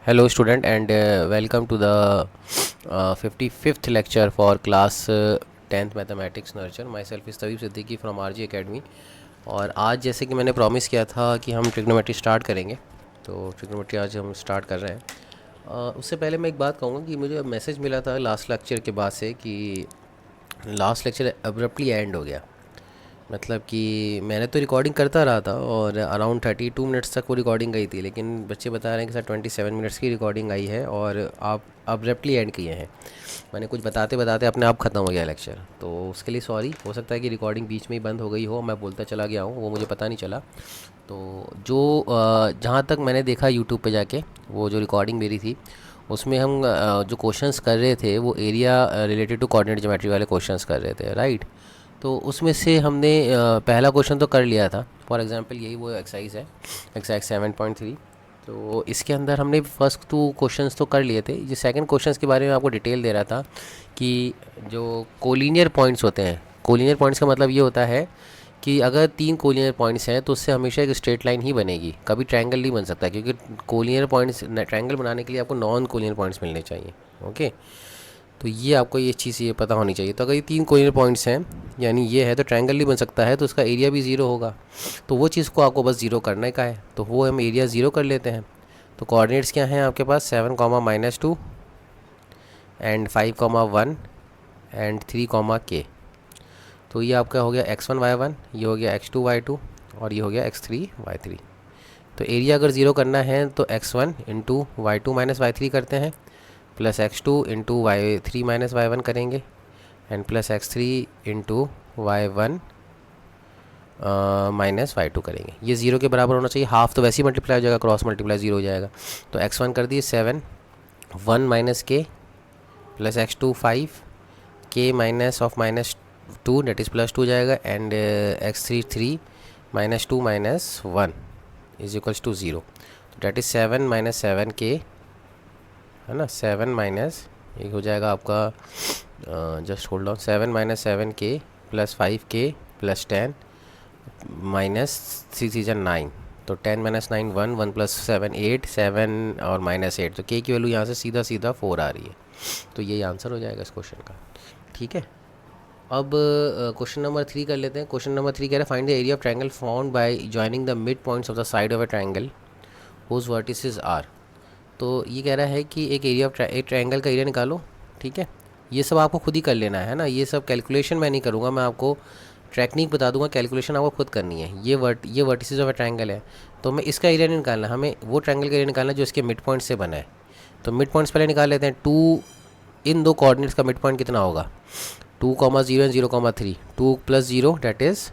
Hello student and welcome to the 55th lecture for class 10th mathematics nurture. Myself is तवीब Siddiqui from RG Academy. और आज जैसे कि मैंने promise किया था कि हम ट्रिग्नोमेट्री स्टार्ट करेंगे, तो ट्रिग्नोमेट्री आज हम स्टार्ट कर रहे हैं। उससे पहले मैं एक बात कहूँगा कि मुझे मैसेज मिला था लास्ट लेक्चर के बाद से कि लास्ट लेक्चर अब्रप्टली एंड हो गया। मतलब कि मैंने तो रिकॉर्डिंग करता रहा था और अराउंड 32 मिनट्स तक वो रिकॉर्डिंग गई थी, लेकिन बच्चे बता रहे हैं कि सर 27 मिनट्स की रिकॉर्डिंग आई है और आप अब्रप्टली एंड किए हैं। मैंने कुछ बताते बताते अपने आप ख़त्म हो गया लेक्चर, तो उसके लिए सॉरी। हो सकता है कि रिकॉर्डिंग बीच में ही बंद हो गई हो, मैं बोलता चला गया हूँ, वो मुझे पता नहीं चला। तो जो जहाँ तक मैंने देखा यूट्यूब पे जाके, वो जो रिकॉर्डिंग मेरी थी उसमें हम जो क्वेश्चंस कर रहे थे वो area related to coordinate geometry वाले क्वेश्चंस कर रहे थे, राइट। तो उसमें से हमने पहला क्वेश्चन तो कर लिया था। फॉर एग्जांपल यही वो एक्सरसाइज है, एक्सरसाइज 7.3। तो इसके अंदर हमने फर्स्ट टू क्वेश्चंस तो कर लिए थे। जो सेकंड क्वेश्चंस के बारे में आपको डिटेल दे रहा था कि जो कोलिनियर पॉइंट्स होते हैं, कोलिनियर पॉइंट्स का मतलब ये होता है कि अगर 3 कोलिनियर पॉइंट्स हैं तो उससे हमेशा एक स्ट्रेट लाइन ही बनेगी, कभी ट्रायंगल नहीं बन सकता, क्योंकि कोलिनियर पॉइंट्स, ट्रायंगल बनाने के लिए आपको नॉन कोलिनियर पॉइंट्स मिलने चाहिए। ओके, तो ये आपको ये चीज़ ये पता होनी चाहिए। तो अगर ये 3 कोलिनियर पॉइंट्स हैं यानी ये है, तो ट्रायंगल नहीं बन सकता है, तो उसका एरिया भी ज़ीरो होगा। तो वो चीज़ को आपको बस ज़ीरो करने का है, तो वो हम एरिया ज़ीरो कर लेते हैं। तो कोऑर्डिनेट्स क्या हैं आपके पास, 7, -2 एंड 5, 1 एंड 3, तो ये आपका हो गया x1, y1, ये हो गया x2, y2 और ये हो गया x3, y3। तो एरिया अगर ज़ीरो करना है तो x1 into y2 minus y3 करते हैं, plus x2 into y3 minus y1 करेंगे, and plus x3 into y1 minus y2 करेंगे। ये ज़ीरो के बराबर होना चाहिए, हाफ तो वैसे ही मल्टीप्लाई हो जाएगा, क्रॉस मल्टीप्लाई ज़ीरो हो जाएगा। तो x1 कर दिए 7, 1 माइनस के, plus x2 5, k minus of -2 that is +2 जाएगा, and x3 3 -2 -1 is equals to 0। तो डेट इज़ 7 - 7k, है ना। 7 माइनस ये हो जाएगा आपका, just hold on, 7 - 7k plus 5k plus 10 minus 3 3 9। तो 10 - 9 1, 1 + 7 8, 7 और -8, तो k की वैल्यू यहाँ से सीधा सीधा 4 आ रही है। तो यही आंसर हो जाएगा इस क्वेश्चन का, ठीक है। अब क्वेश्चन नंबर 3 कर लेते हैं। क्वेश्चन नंबर 3 कह रहा है find the area of triangle found by joining the mid points of the side of a triangle whose vertices are. तो ये कह रहा है कि एक एरिया ऑफ एक ट्रायंगल का एरिया निकालो, ठीक है। ये सब आपको खुद ही कर लेना है ना, ये सब कैलकुलेशन मैं नहीं करूँगा, मैं आपको टेक्निक बता दूंगा, कैलकुलेशन आपको खुद करनी है। ये वर्टिसेस ऑफ अ ट्रायंगल है, तो हमें इसका एरिया नहीं निकालना, हमें वो ट्रायंगल का एरिया निकालना है जो इसके मिड पॉइंट से बना है। तो मिड पॉइंट्स पहले निकाल लेते हैं। 2, इन दो कोऑर्डिनेट्स का मिड पॉइंट कितना होगा, 2, 0 and 0, 3। 2 + 0 that is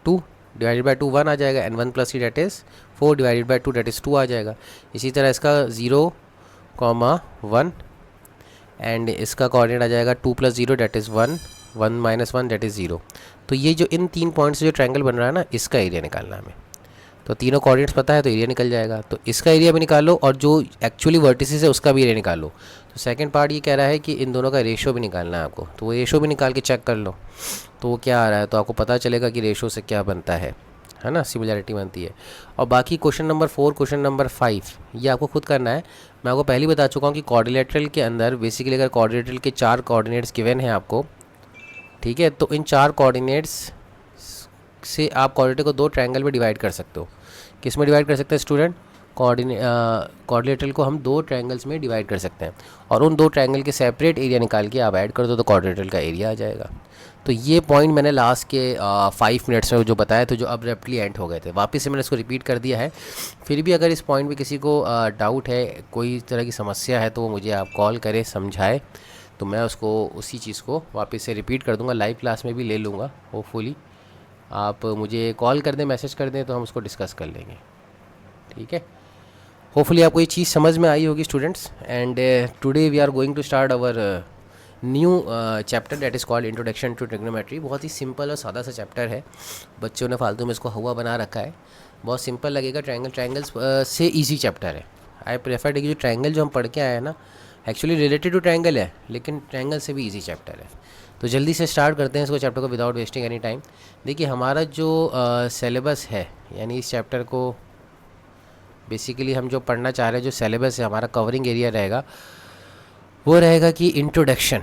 2, divided by 2 1 आ जाएगा, and 1 + 3 that is 4, divided by 2 that is 2 आ जाएगा। इसी तरह इसका 0, 1 एंड इसका कोऑर्डिनेट आ जाएगा 2 + 0 डेट इज़ 1, 1 - 1 डेट इज़ 0। तो ये जो इन 3 पॉइंट्स से जो ट्रायंगल बन रहा है ना, इसका एरिया निकालना है हमें। तो तीनों कोऑर्डिनेट्स पता है तो एरिया निकल जाएगा। तो इसका एरिया भी निकालो और जो एक्चुअली वर्टिसेस है उसका भी एरिया निकालो। तो सेकंड पार्ट ये कह रहा है कि इन दोनों का रेशो भी निकालना है आपको, तो वो रेशो भी निकाल के चेक कर लो तो वो क्या आ रहा है, तो आपको पता चलेगा कि रेशो से क्या बनता है ना, सिमिलरिटी बनती है। और बाकी क्वेश्चन नंबर 4, क्वेश्चन नंबर 5 ये आपको खुद करना है। मैं आपको पहले ही बता चुका हूँ कि क्वाड्रिलेटरल के अंदर बेसिकली अगर क्वाड्रिलेटरल के 4 कोऑर्डिनेट्स गिवन हैं आपको, ठीक है, तो इन 4 कोऑर्डिनेट्स से आप क्वाड्रिलेटर को 2 ट्रायंगल में डिवाइड कर सकते हो। किस में डिवाइड कर सकते हैं स्टूडेंट, क्वाड्रिलेटरल को हम 2 ट्रायंगल्स में डिवाइड कर सकते हैं, और उन 2 ट्रायंगल के सेपरेट एरिया निकाल के आप ऐड कर दो तो क्वाड्रिलेटरल का एरिया आ जाएगा। तो ये पॉइंट मैंने लास्ट के 5 मिनट्स में जो बताया था, जो अब्रप्टली एंड हो गए थे, वापस से मैंने इसको रिपीट कर दिया है। फिर भी अगर इस पॉइंट में किसी को डाउट है, कोई तरह की समस्या है, तो वो मुझे आप कॉल करें, समझाए, तो मैं उसको उसी चीज़ को वापस से रिपीट कर दूंगा, लाइव क्लास में भी ले लूँगा। होपफुली आप मुझे कॉल कर दें, मैसेज कर दें, तो हम उसको डिस्कस कर लेंगे, ठीक है। होपफुली आपको ये चीज़ समझ में आई होगी students. And today we are going to start our new chapter that is called introduction to trigonometry. बहुत ही सिंपल और सादा सा चैप्टर है, बच्चों ने फालतू में इसको हुआ बना रखा है। बहुत सिंपल लगेगा, ट्रायंगल्स से इजी चैप्टर है। आई प्रेफर कि जो ट्रायंगल जो हम पढ़ के आए हैं ना, एक्चुअली रिलेटेड टू ट्रायंगल है, लेकिन ट्रायंगल से भी इजी चैप्टर है। तो जल्दी से स्टार्ट करते हैं इसको, चैप्टर को, विदाउट वेस्टिंग एनी टाइम। देखिए हमारा जो सिलेबस है, यानी इस चैप्टर को बेसिकली हम जो पढ़ना चाह रहे हैं, जो सिलेबस है हमारा, कवरिंग एरिया रहेगा, वो रहेगा कि इंट्रोडक्शन,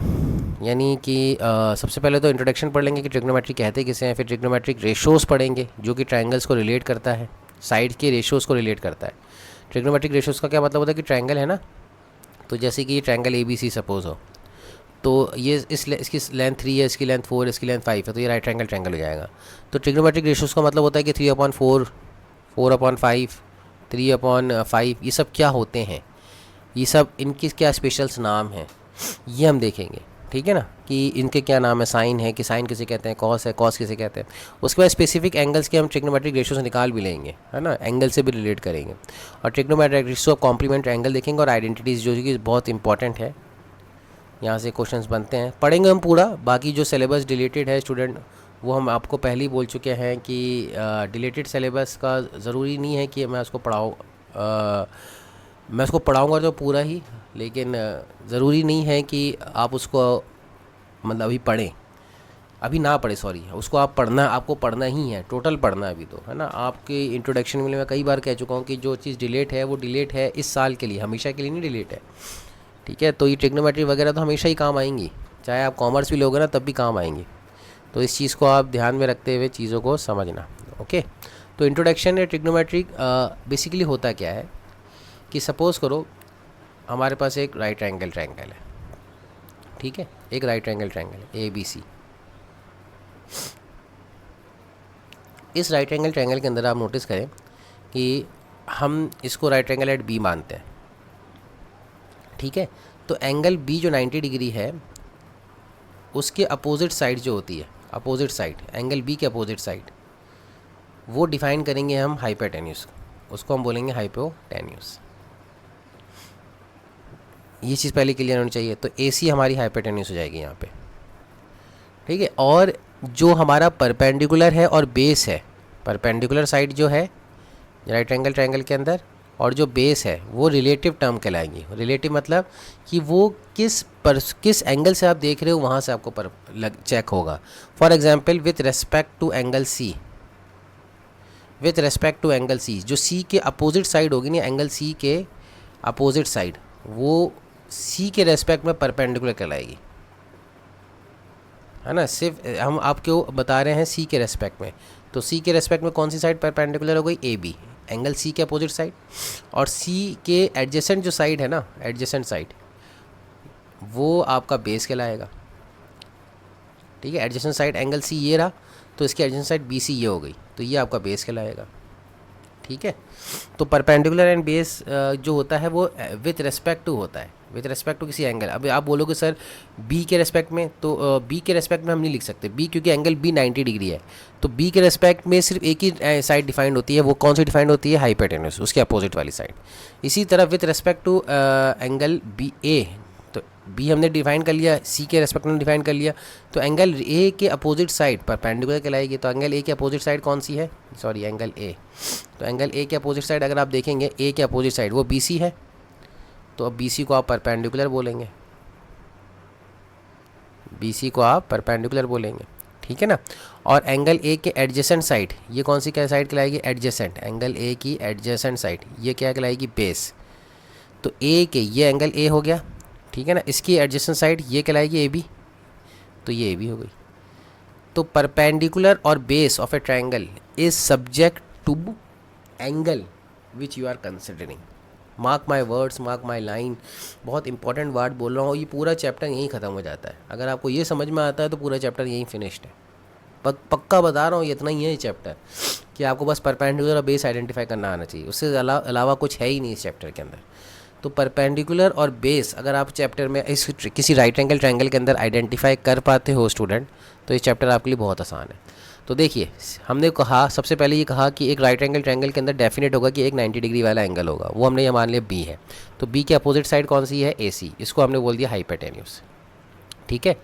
यानी कि सबसे पहले तो इंट्रोडक्शन पढ़ लेंगे कि ट्रिग्नोमेट्री कहते किसे हैं, फिर ट्रिग्नोमेट्रिक रेशोज़ पढ़ेंगे जो कि ट्रायंगल्स को रिलेट करता है, साइड के रेशोज़ को रिलेट करता है। ट्रिग्नोमेट्रिक रेशोज़ का क्या मतलब होता है कि ट्रायंगल है ना, तो जैसे कि ये ट्रायंगल ABC सपोज हो, तो ये इसकी लेंथ 3 है, इसकी लेंथ 4 है, इसकी लेंथ 5 है, तो ये राइट ट्रायंगल हो जाएगा। तो ट्रिग्नोमेट्रिक रेशोज़ का मतलब होता है कि 3/4, 4/5, 3/5, ये सब क्या होते हैं, ये सब इनके क्या स्पेशल्स नाम हैं, ये हम देखेंगे। ठीक है ना, कि इनके क्या नाम है, साइन है कि साइन किसे कहते हैं, कॉस है, कॉस किसे कहते हैं। उसके बाद स्पेसिफिक एंगल्स के हम ट्रिग्नोमेट्रिक रेशो से निकाल भी लेंगे, है ना, एंगल से भी रिलेट करेंगे। और ट्रिग्नोमेट्रिक रेशो कॉम्प्लीमेंट्री एंगल देखेंगे, और आइडेंटिटीज़ जो कि बहुत इंपॉर्टेंट है, यहाँ से क्वेश्चंस बनते हैं, पढ़ेंगे हम पूरा। बाकी जो सिलेबस डिलेटेड है स्टूडेंट, वो हम आपको पहले ही बोल चुके हैं कि डिलेटेड सिलेबस का ज़रूरी नहीं है कि मैं उसको मैं उसको पढ़ाऊँगा तो पूरा ही, लेकिन ज़रूरी नहीं है कि आप उसको मतलब अभी पढ़ें, अभी ना पढ़े, सॉरी, उसको आपको पढ़ना ही है, टोटल पढ़ना है अभी तो, है ना। आपके इंट्रोडक्शन में मैं कई बार कह चुका हूँ कि जो चीज़ डिलेट है वो डिलेट है इस साल के लिए, हमेशा के लिए नहीं डिलेट है। ठीक है, तो ये ट्रिग्नोमेट्री वगैरह तो हमेशा ही काम आएंगी, चाहे आप कॉमर्स भी लोगे ना तब भी काम आएंगी। तो इस चीज़ को आप ध्यान में रखते हुए चीज़ों को समझना। ओके, तो इंट्रोडक्शन है ट्रिग्नोमेट्री बेसिकली होता क्या है कि सपोज़ करो हमारे पास एक राइट एंगल ट्रायंगल है, ठीक है, एक राइट एंगल ट्रायंगल है ABC। इस राइट एंगल ट्रायंगल के अंदर आप नोटिस करें कि हम इसको राइट एंगल एट B मानते हैं, ठीक है। तो एंगल B जो 90 डिग्री है, उसके अपोजिट साइड जो होती है, अपोजिट साइड, एंगल B के अपोजिट साइड, वो डिफाइन करेंगे हम हाइपोटेन्यूज, उसको हम बोलेंगे हाइपोटेन्यूज। ये चीज़ पहले क्लियर होनी चाहिए। तो AC हमारी हाइपोटेन्यूज हो जाएगी यहाँ पे, ठीक है। और जो हमारा परपेंडिकुलर है और बेस है, परपेंडिकुलर साइड जो है राइट एंगल ट्रायंगल के अंदर, और जो बेस है वो रिलेटिव टर्म कहलाएंगी। रिलेटिव मतलब कि वो किस एंगल से आप देख रहे हो वहाँ से आपको चेक होगा। For example with respect to angle C, with respect to angle C, जो C के अपोजिट साइड होगी ना, एंगल C के अपोजिट साइड, वो C के रेस्पेक्ट में परपेंडिकुलर कहलाएगी, है ना। सिर्फ हम आपको बता रहे हैं C के रेस्पेक्ट में, तो C के रेस्पेक्ट में कौन सी साइड परपेंडिकुलर हो गई, AB, एंगल C के अपोजिट साइड। और C के एडजेसेंट जो साइड है ना, एडजेसेंट साइड, वो आपका बेस कहलाएगा, ठीक है। एडजेसेंट साइड एंगल C ये रहा, तो इसकी एडजेसेंट साइड BC ये हो गई, तो ये आपका बेस कहलाएगा, ठीक है। तो परपेंडिकुलर एंड बेस जो होता है वो विथ रेस्पेक्ट टू होता है, विथ रेस्पेक्ट टू किसी एंगल। अभी आप बोलोगे सर B के रेस्पेक्ट में, तो B के रेस्पेक्ट में हम नहीं लिख सकते B, क्योंकि एंगल B 90 डिग्री है, तो B के रेस्पेक्ट में सिर्फ एक ही साइड डिफाइंड होती है, वो कौन सी डिफाइंड होती है, हाइपोटेन्यूज, उसके अपोजिट वाली साइड। इसी तरह with respect to angle BA, तो B हमने डिफाइन कर लिया, C के रेस्पेक्ट में डिफाइन कर लिया, तो एंगल A के अपोजिट साइड परपेंडिकुलर कहलाएगी। तो एंगल A के अपोजिट साइड कौन सी है, सॉरी एंगल A, तो एंगल A के अपोजिट साइड अगर आप देखेंगे, A के अपोजिट साइड वो BC है, तो अब BC को आप परपेंडिकुलर बोलेंगे, BC को आप परपेंडिकुलर बोलेंगे, ठीक है ना। और एंगल A के एडजेसेंट साइड, ये कौन सी क्या साइड कहलाएगी, एडजेसेंट, एंगल A की एडजेसेंट साइड ये क्या कहलाएगी, बेस। तो A के ये एंगल A हो गया, ठीक है ना, इसकी एडजेसेंट साइड ये कहलाएगी AB, तो ये AB हो गई। तो परपेंडिकुलर और base of a triangle is subject to angle which you are considering. Mark my words, mark my line, बहुत इंपॉर्टेंट वर्ड बोल रहा हूँ। ये पूरा चैप्टर यहीं ख़त्म हो जाता है, अगर आपको ये समझ में आता है तो पूरा चैप्टर यहीं फिनिश्ड है। पक्का बता रहा हूँ, इतना ही है ये चैप्टर, कि आपको बस परपेंडिकुलर और बेस आइडेंटिफाई करना आना चाहिए, उससे अलावा कुछ है ही नहीं इस चैप्टर के अंदर। तो परपेंडिकुलर और बेस अगर आप चैप्टर में इस किसी राइट एंगल ट्रायंगल के अंदर आइडेंटिफाई कर पाते हो स्टूडेंट, तो ये चैप्टर आपके लिए बहुत आसान है। तो देखिए, हमने कहा सबसे पहले ये कहा कि एक राइट एंगल ट्रायंगल के अंदर डेफिनेट होगा कि एक 90 डिग्री वाला एंगल होगा, वो हमने ये मान लिया B है। तो B के अपोजिट साइड कौन सी है, AC, इसको हमने बोल दिया हाइपोटेन्यूज, ठीक है।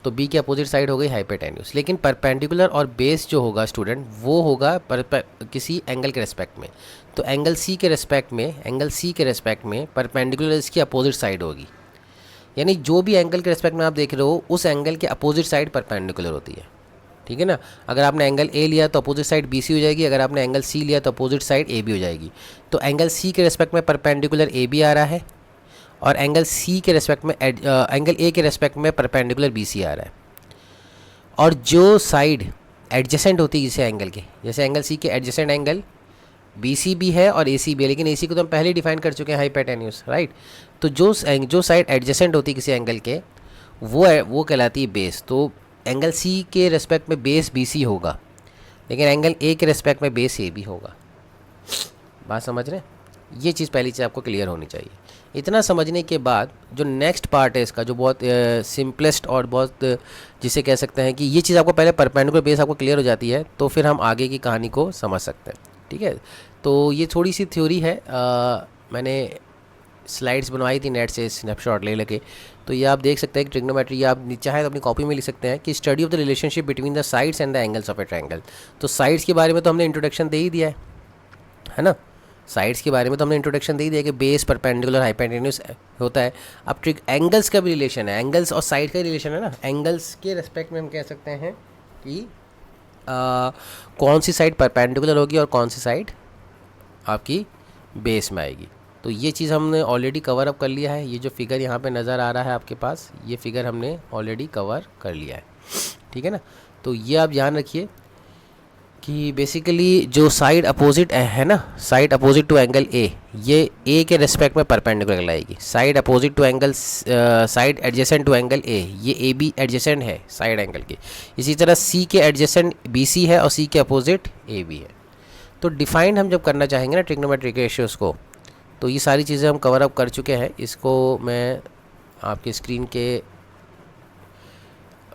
तो B के अपोजिट साइड हो गई हाइपोटेन्यूज। लेकिन परपेंडिकुलर और बेस जो होगा स्टूडेंट, वो होगा किसी एंगल के रेस्पेक्ट में। तो एंगल C के रेस्पेक्ट में, एंगल C के रेस्पेक्ट में परपेंडिकुलर इसकी अपोजिट साइड होगी, यानी जो भी एंगल के रेस्पेक्ट में आप देख रहे हो उस एंगल के अपोजिट साइड परपेंडिकुलर होती है, ठीक है ना। अगर आपने एंगल ए लिया तो अपोजिट साइड बी सी हो जाएगी, अगर आपने एंगल सी लिया तो अपोजिट साइड ए बी हो जाएगी। तो एंगल सी के रेस्पेक्ट में परपेंडिकुलर ए बी आ रहा है और एंगल सी के रेस्पेक्ट में एंगल ए के रेस्पेक्ट में परपेंडिकुलर बी सी आ रहा है। और जो साइड एडजेसेंट होती है इसे एंगल के, जैसे एंगल सी के एडजेसेंट एंगल बी सी भी है और ए सी भी है, लेकिन ए सी को तो हम पहले डिफाइन कर चुके हैं हाइपोटेन्यूज, राइट। तो जो साइड एडजेसेंट होती है किसी एंगल के वो कहलाती है बेस। तो एंगल सी के रेस्पेक्ट में बेस बी सी होगा, लेकिन एंगल ए के रेस्पेक्ट में बेस ए भी होगा। बात समझ रहे हैं? ये चीज़ पहली चीज़ आपको क्लियर होनी चाहिए। इतना समझने के बाद जो नेक्स्ट पार्ट है इसका, जो बहुत सिंपलेस्ट और बहुत जिसे कह सकते हैं कि ये चीज़ आपको पहले परपेंडिकुलर बेस आपको क्लियर हो जाती है तो फिर हम आगे की कहानी को समझ सकते हैं, ठीक है। तो ये थोड़ी सी थ्योरी है, मैंने स्लाइड्स बनवाई थी नेट से स्नैपशॉट ले लगे। तो ये आप देख सकते हैं कि ट्रिग्नोमेट्री, आप चाहे तो अपनी कॉपी में लिख सकते हैं कि study of the relationship between the sides and the angles of a triangle. तो साइड्स के बारे में तो हमने इंट्रोडक्शन दे ही दिया है ना। साइड्स के बारे में तो हमने इंट्रोडक्शन दे ही दिया कि बेस परपेंडिकुलर हाइपोटेन्यूज होता है। अब एंगल्स का भी रिलेशन है, एंगल्स और साइड का रिलेशन है ना। एंगल्स के रेस्पेक्ट में हम कह सकते हैं कि कौन सी साइड परपेंडिकुलर होगी और कौन सी साइड आपकी बेस में आएगी। तो ये चीज़ हमने ऑलरेडी कवर अप कर लिया है। ये जो फिगर यहाँ पे नज़र आ रहा है आपके पास, ये फिगर हमने ऑलरेडी कवर कर लिया है, ठीक है ना। तो ये आप ध्यान रखिए कि बेसिकली जो साइड अपोजिट है ना, side opposite to angle A, ये ए के रेस्पेक्ट में परपेंडिकुलर लाएगी। Side opposite to angle, side adjacent to angle A, ये ए बी एडजेसेंट है साइड एंगल के। इसी तरह सी के एडजेसेंट बी सी है और सी के अपोजिट ए बी है। तो डिफाइंड हम जब करना चाहेंगे ना ट्रिग्नोमेट्रिक रेशियोज़ को, तो ये सारी चीज़ें हम कवर अप कर चुके हैं। इसको मैं आपके स्क्रीन के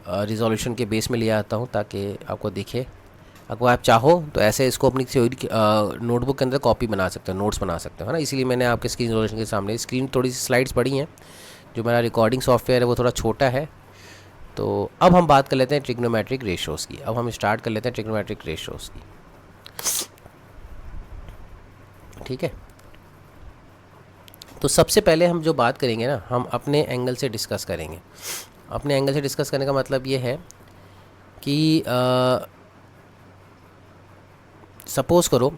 रिजोल्यूशन के बेस में ले आता हूँ ताकि आपको दिखे। अगर आप चाहो तो ऐसे इसको अपनी थ्योरी नोटबुक के अंदर कॉपी बना सकते हो, नोट्स बना सकते हो, है ना। इसीलिए मैंने आपके स्क्रीन रिजोल्यूशन के सामने स्क्रीन थोड़ी सी स्लाइड्स पड़ी हैं। जो मेरा रिकॉर्डिंग सॉफ्टवेयर है वो थोड़ा छोटा है। तो अब हम बात कर लेते हैं ट्रिग्नोमेट्रिक रेशियोज़ की। अब हम स्टार्ट कर लेते हैं ट्रिग्नोमेट्रिक रेशियोज़ की, ठीक है। तो सबसे पहले हम जो बात करेंगे ना, हम अपने एंगल से डिस्कस करेंगे। अपने एंगल से डिस्कस करने का मतलब ये है कि सपोज़ करो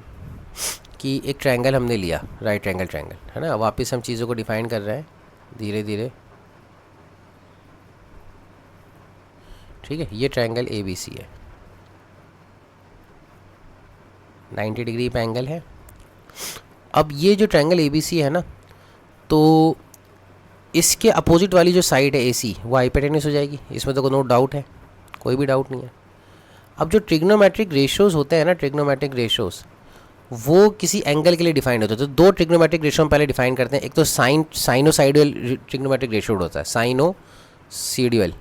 कि एक ट्रायंगल हमने लिया, राइट ट्रायंगल है ना। वापस हम चीज़ों को डिफ़ाइन कर रहे हैं धीरे धीरे, ठीक है। ये ट्रायंगल ए बी सी है, 90 डिग्री पे एंगल है। अब ये जो ट्रायंगल ए बी सी है ना, तो इसके अपोजिट वाली जो साइड है ए सी, वो हाइपोटेन्यूस हो जाएगी। इसमें तो नो डाउट है, कोई भी डाउट नहीं है। अब जो ट्रिग्नोमेट्रिक रेशियोज़ होते हैं ना, ट्रिग्नोमेट्रिक रेशियोज़ वो किसी एंगल के लिए डिफाइंड होते हैं। तो दो ट्रिग्नोमेट्रिक रेशियो हम पहले डिफाइन करते हैं। एक तो साइनोसाइडल ट्रिग्नोमेट्रिक रेशियो होता है, साइनोसीडियल,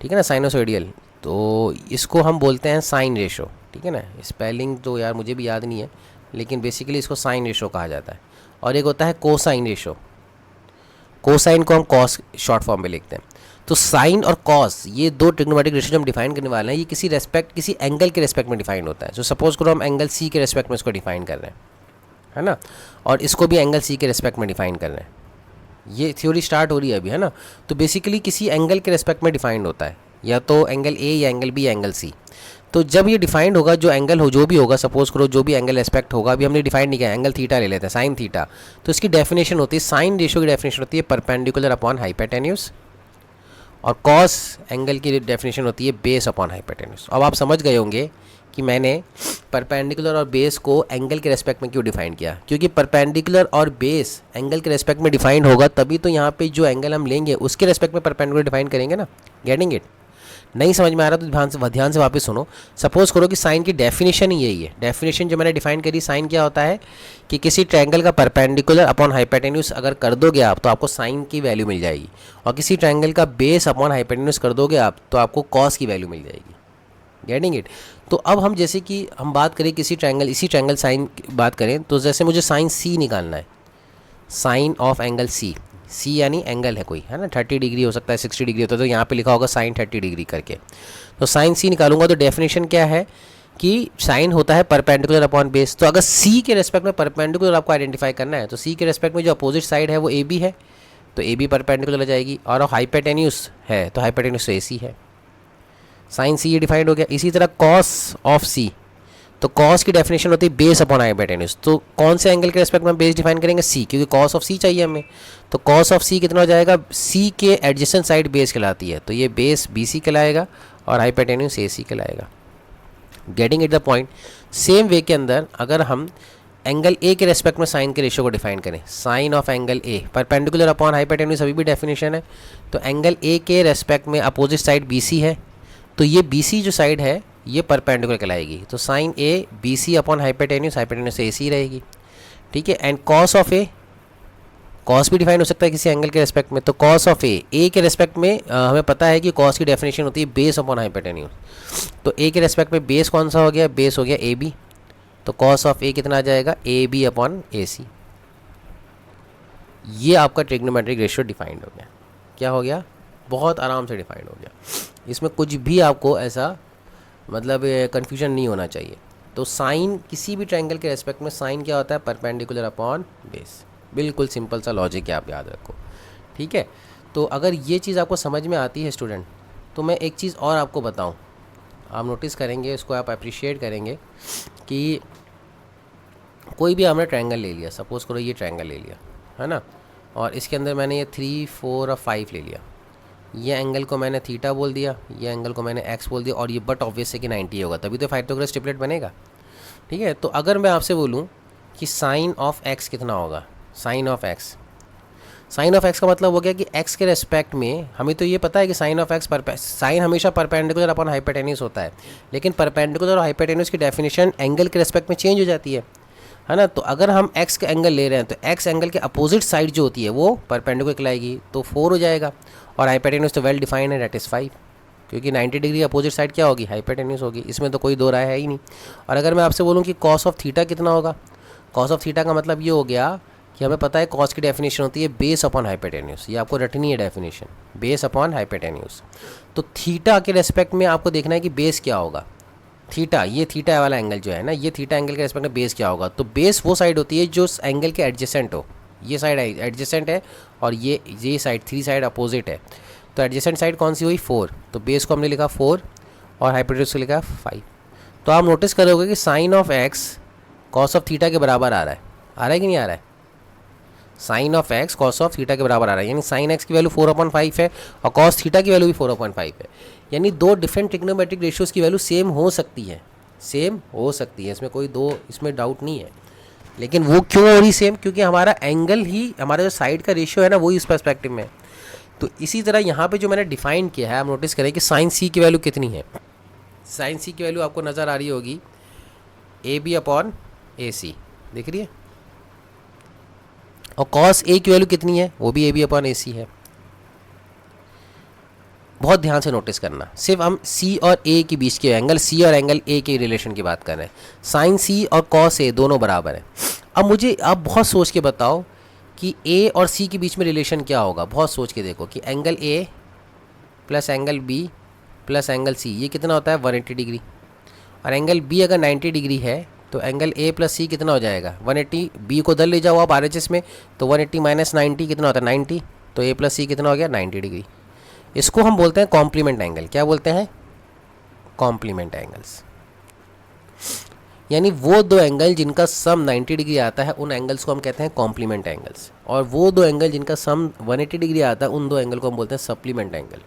ठीक है ना, साइनोसोइडियल। तो इसको हम बोलते हैं साइन रेशो, ठीक है ना। स्पेलिंग तो यार मुझे भी याद नहीं है, लेकिन बेसिकली इसको साइन रेशो कहा जाता है। और एक होता है कोसाइन रेशो, कोसाइन को हम कॉस शॉर्ट फॉर्म में लिखते हैं। तो साइन और कॉस, ये दो ट्रिग्नोमेट्रिक रेशियो जो हम डिफाइन करने वाले हैं, ये किसी एंगल के रेस्पेक्ट में डिफाइन होता है। तो सपोज करो हम एंगल सी के रेस्पेक्ट में इसको डिफाइन कर रहे हैं, है ना, और इसको भी एंगल सी के रेस्पेक्ट में डिफाइन कर रहे हैं। ये थ्योरी स्टार्ट हो रही है अभी, है ना। तो बेसिकली किसी एंगल के रेस्पेक्ट में डिफाइंड होता है, या तो एंगल ए या एंगल बी या एंगल सी। तो जब ये डिफाइंड होगा, जो एंगल हो जो भी होगा, सपोज करो जो भी एंगल एस्पेक्ट होगा, अभी हमने डिफाइंड नहीं किया, एंगल थीटा ले लेते हैं, साइन थीटा। तो इसकी डेफिनेशन होती है, साइन रेशियो की डेफिनेशन होती है परपेंडिकुलर अपॉन हाइपोटेन्यूज, और कॉस एंगल की डेफिनेशन होती है बेस अपॉन हाइपोटेन्यूज। अब आप समझ गए होंगे कि मैंने परपेंडिकुलर और बेस को एंगल के रेस्पेक्ट में क्यों डिफाइन किया, क्योंकि परपेंडिकुलर और बेस एंगल के रेस्पेक्ट में डिफाइंड होगा तभी तो यहाँ पे जो एंगल हम लेंगे उसके रेस्पेक्ट में परपेंडिकुलर डिफाइन करेंगे ना। Getting it? नहीं समझ में आ रहा तो ध्यान से वापस सुनो। सपोज करो कि साइन की डेफिनेशन ही यही है। डेफिनेशन जो मैंने डिफाइन करी, साइन क्या होता है कि किसी ट्रायंगल का परपेंडिकुलर अपॉन हाइपोटेन्यूज अगर कर दोगे आप तो आपको साइन की वैल्यू मिल जाएगी, और किसी ट्रायंगल का बेस अपॉन हाइपोटेन्यूज कर दोगे आप तो आपको कॉस की वैल्यू मिल जाएगी। Getting it? तो अब हम जैसे कि हम बात करें किसी ट्रायंगल, इसी ट्रायंगल साइन की बात करें, तो जैसे मुझे साइन सी निकालना है, साइन ऑफ एंगल सी, सी यानी एंगल है कोई, है ना, 30 डिग्री हो सकता है, 60 डिग्री होता है, तो यहाँ पे लिखा होगा साइन 30 डिग्री करके। तो साइन सी निकालूंगा तो डेफिनेशन क्या है कि साइन होता है परपेंडिकुलर अपॉन बेस। तो अगर सी के रेस्पेक्ट में परपेंडिकुलर आपको आइडेंटिफाई करना है, तो सी के रेस्पेक्ट में जो अपोजिट साइड है वो ए बी है, तो ए बी परपेंडिकुलर हो जाएगी। और हाइपोटेन्यूज है तो हाइपोटेन्यूज तो ए सी है। साइन सी ये डिफाइंड हो गया। इसी तरह कॉस ऑफ सी, तो कॉस की डेफिनेशन होती है बेस अपॉन हाइपोटेन्यूज। तो कौन से एंगल के रेस्पेक्ट में बेस डिफाइन करेंगे? सी, क्योंकि कॉस ऑफ सी चाहिए हमें। तो कॉस ऑफ सी कितना हो जाएगा? सी के एडजेसेंट साइड बेस कहलाती है, तो ये बेस बी सी कहलाएगा और हाइपोटेन्यूज ए सी कहलाएगा। Getting it the point. Same way के अंदर अगर हम एंगल ए के रेस्पेक्ट में साइन के रेशियो को डिफाइन करें, sine of angle A perpendicular upon hypotenuse अभी भी डेफिनेशन है। तो एंगल ए के रेस्पेक्ट में अपोजिट साइड बी सी है, तो ये बी सी जो साइड है ये परपेंडिकुलर कहलाएगी। तो sine A B C upon hypotenuse, hypotenuse A C रहेगी, ठीक है। And cos of A, cos भी डिफाइन हो सकता है किसी एंगल के रेस्पेक्ट में। तो कॉस ऑफ ए के रेस्पेक्ट में हमें पता है कि कॉस की डेफिनेशन होती है बेस अपॉन हाइपोटेन्यूज। तो ए के रेस्पेक्ट में बेस कौन सा हो गया? बेस हो गया ए बी। तो कॉस ऑफ ए कितना आ जाएगा? ए बी अपॉन ए सी। ये आपका ट्रिग्नोमेट्रिक रेशियो डिफाइंड हो गया। क्या हो गया? बहुत आराम से डिफाइंड हो गया। इसमें कुछ भी आपको ऐसा मतलब कन्फ्यूजन नहीं होना चाहिए। तो साइन किसी भी ट्रायंगल के रेस्पेक्ट में साइन क्या होता है? Perpendicular upon base. बिल्कुल सिंपल सा लॉजिक है, आप याद रखो, ठीक है। तो अगर ये चीज़ आपको समझ में आती है स्टूडेंट, तो मैं एक चीज़ और आपको बताऊं, आप नोटिस करेंगे, इसको आप अप्रिशिएट करेंगे कि कोई भी हमने ट्रायंगल ले लिया, सपोज़ करो ये ट्रायंगल ले लिया है ना, और इसके अंदर मैंने ये 3, 4 और 5 ले लिया। ये एंगल को मैंने थीटा बोल दिया, ये एंगल को मैंने एक्स बोल दिया, और ये बट ऑब्वियस है कि 90 होगा, तभी तो पाइथागोरस ट्रिपलेट बनेगा, ठीक है। तो अगर मैं आपसे बोलूँ कि साइन ऑफ एक्स कितना होगा? Sine of x, sine of x का मतलब हो गया कि एक्स के रेस्पेक्ट में हमें तो ये पता है कि साइन ऑफ एक्स साइन हमेशा परपेंडिकुलर अपॉन हाइपोटेन्यूज होता है, लेकिन परपेंडिकुलर और हाइपोटेन्यूज की डेफिनेशन एंगल के रेस्पेक्ट में चेंज हो जाती है ना। तो अगर हम एक्स का एंगल ले रहे हैं तो एक्स एंगल के अपोजिट साइड जो होती है वो परपेंडिकुलर कहलाएगी, तो 4 हो जाएगा। और हाइपोटेन्यूज तो वेल डिफाइंड है, डेट इज़ 5, क्योंकि 90 डिग्री अपोजिट साइड क्या होगी? हाइपोटेन्यूज होगी, इसमें तो कोई दो राय है ही नहीं। और अगर मैं आपसे बोलूँ कि कॉस ऑफ थीटा कितना होगा? कॉस ऑफ थीटा का मतलब ये हो गया कि हमें पता है कॉस की डेफिनेशन होती है बेस अपॉन हाइपोटेन्यूज, ये आपको रटनी है डेफिनेशन, बेस अपॉन हाइपोटेन्यूज। तो थीटा के रेस्पेक्ट में आपको देखना है कि बेस क्या होगा। थीटा, ये थीटा वाला एंगल जो है ना, ये थीटा एंगल के रेस्पेक्ट में बेस क्या होगा? तो बेस वो साइड होती है जो एंगल के एडजेसेंट हो। ये साइड एडजेसेंट है और ये साइड 3 साइड अपोजिट है, तो एडजेसेंट साइड कौन सी हुई? 4। तो बेस को हमने लिखा 4 और हाइपोटेन्यूज को लिखा 5। तो आप नोटिस करोगे कि sine of x cos of theta के बराबर आ रहा है कि नहीं आ रहा है? Sine of x cos of theta के बराबर आ रहा है, यानी साइन एक्स की वैल्यू 4/5 है और कॉस थीटा की वैल्यू भी 4/5 है। यानी दो डिफरेंट ट्रिग्नोमेट्रिक रेशियोज़ की वैल्यू सेम हो सकती है, सेम हो सकती है, इसमें कोई दो इसमें डाउट नहीं है। लेकिन वो क्यों हो रही सेम? क्योंकि हमारा एंगल ही, हमारा जो साइड का रेशियो है ना, वही इस पर्सपेक्टिव में है। तो इसी तरह यहाँ पे जो मैंने डिफाइन किया है, आप नोटिस करें कि साइन सी की वैल्यू कितनी है। साइन सी की वैल्यू आपको नज़र आ रही होगी ए बी अपॉन ए सी, दिख रही है। और कॉस ए की वैल्यू कितनी है? वो भी ए बी अपॉन ए सी है। बहुत ध्यान से नोटिस करना, सिर्फ हम सी और ए के बीच के एंगल, सी और एंगल ए के रिलेशन की बात कर रहे हैं। साइन सी और कॉस ए दोनों बराबर है। अब मुझे आप बहुत सोच के बताओ कि ए और सी के बीच में रिलेशन क्या होगा। बहुत सोच के देखो कि angle A plus angle B plus angle C, ये कितना होता है? 180 डिग्री। और एंगल बी अगर 90 डिग्री है तो एंगल ए प्लस सी कितना हो जाएगा? 180। बी को दल ले जाओ आप RHS में, तो 180 माइनस 90 कितना होता है? 90। तो ए प्लस सी कितना हो गया? 90 डिग्री। इसको हम बोलते हैं कॉम्प्लीमेंट एंगल। क्या बोलते हैं? Complement angles. यानी वो दो एंगल जिनका सम 90 डिग्री आता है उन एंगल्स को हम कहते हैं कॉम्प्लीमेंट एंगल्स, और वो दो एंगल जिनका सम 180 डिग्री आता है उन दो एंगल को हम बोलते हैं सप्लीमेंट एंगल।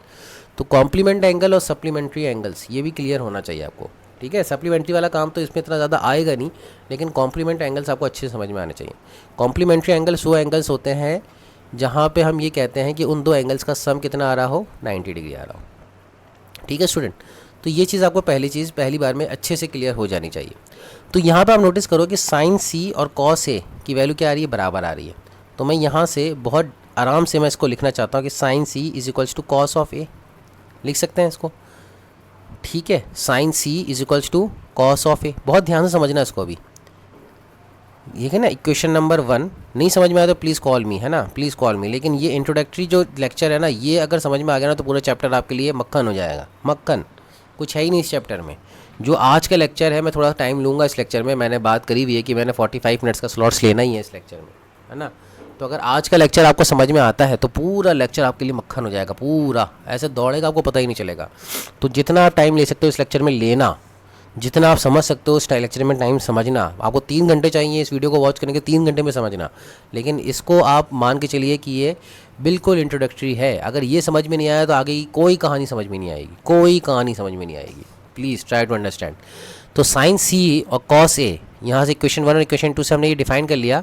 तो कॉम्प्लीमेंट एंगल और सप्लीमेंट्री एंगल्स, ये भी क्लियर होना चाहिए आपको, ठीक है। सप्लीमेंट्री वाला काम तो इसमें इतना ज़्यादा आएगा नहीं, लेकिन कॉम्प्लीमेंट एंगल्स आपको अच्छे से समझ में आने चाहिए। कॉम्प्लीमेंट्री एंगल्स वो एंगल्स होते हैं जहाँ पे हम ये कहते हैं कि उन दो एंगल्स का सम कितना आ रहा हो? 90 डिग्री आ रहा हो, ठीक है स्टूडेंट। तो ये चीज़ आपको पहली बार में अच्छे से क्लियर हो जानी चाहिए। तो यहाँ पे आप नोटिस करो कि साइन सी और कॉस ए की वैल्यू क्या आ रही है? बराबर आ रही है। तो मैं यहाँ से बहुत आराम से मैं इसको लिखना चाहता हूँ कि sine C is equals to cos of A, लिख सकते हैं इसको, ठीक है। Sine C is equals to cos of A. बहुत ध्यान से समझना इसको अभी, ये है ना इक्वेशन नंबर 1। नहीं समझ में आया तो प्लीज़ कॉल मी, है ना, प्लीज़ कॉल मी। लेकिन ये इंट्रोडक्टरी जो लेक्चर है ना, ये अगर समझ में आ गया ना तो पूरा चैप्टर आपके लिए मक्खन हो जाएगा। मक्खन कुछ है ही नहीं इस चैप्टर में। जो आज का लेक्चर है, मैं थोड़ा टाइम लूँगा इस लेक्चर में, मैंने बात करी हुई है कि मैंने 45 मिनट्स का स्लॉट्स लेना ही है इस लेक्चर में, है ना। तो अगर आज का लेक्चर आपको समझ में आता है तो पूरा लेक्चर आपके लिए मक्खन हो जाएगा, पूरा ऐसे दौड़ेगा, आपको पता ही नहीं चलेगा। तो जितना आप टाइम ले सकते हो इस लेक्चर में लेना, जितना आप समझ सकते हो उस लेक्चर में टाइम समझना। आपको 3 घंटे चाहिए इस वीडियो को वॉच करने के, 3 घंटे में समझना, लेकिन इसको आप मान के चलिए कि ये बिल्कुल इंट्रोडक्टरी है। अगर ये समझ में नहीं आया तो आगे की कोई कहानी समझ में नहीं आएगी, कोई कहानी समझ में नहीं आएगी। Please try to understand. तो साइन सी और कॉस ए, यहाँ से इक्वेशन 1 और इक्वेशन 2 से हमने ये डिफाइन कर लिया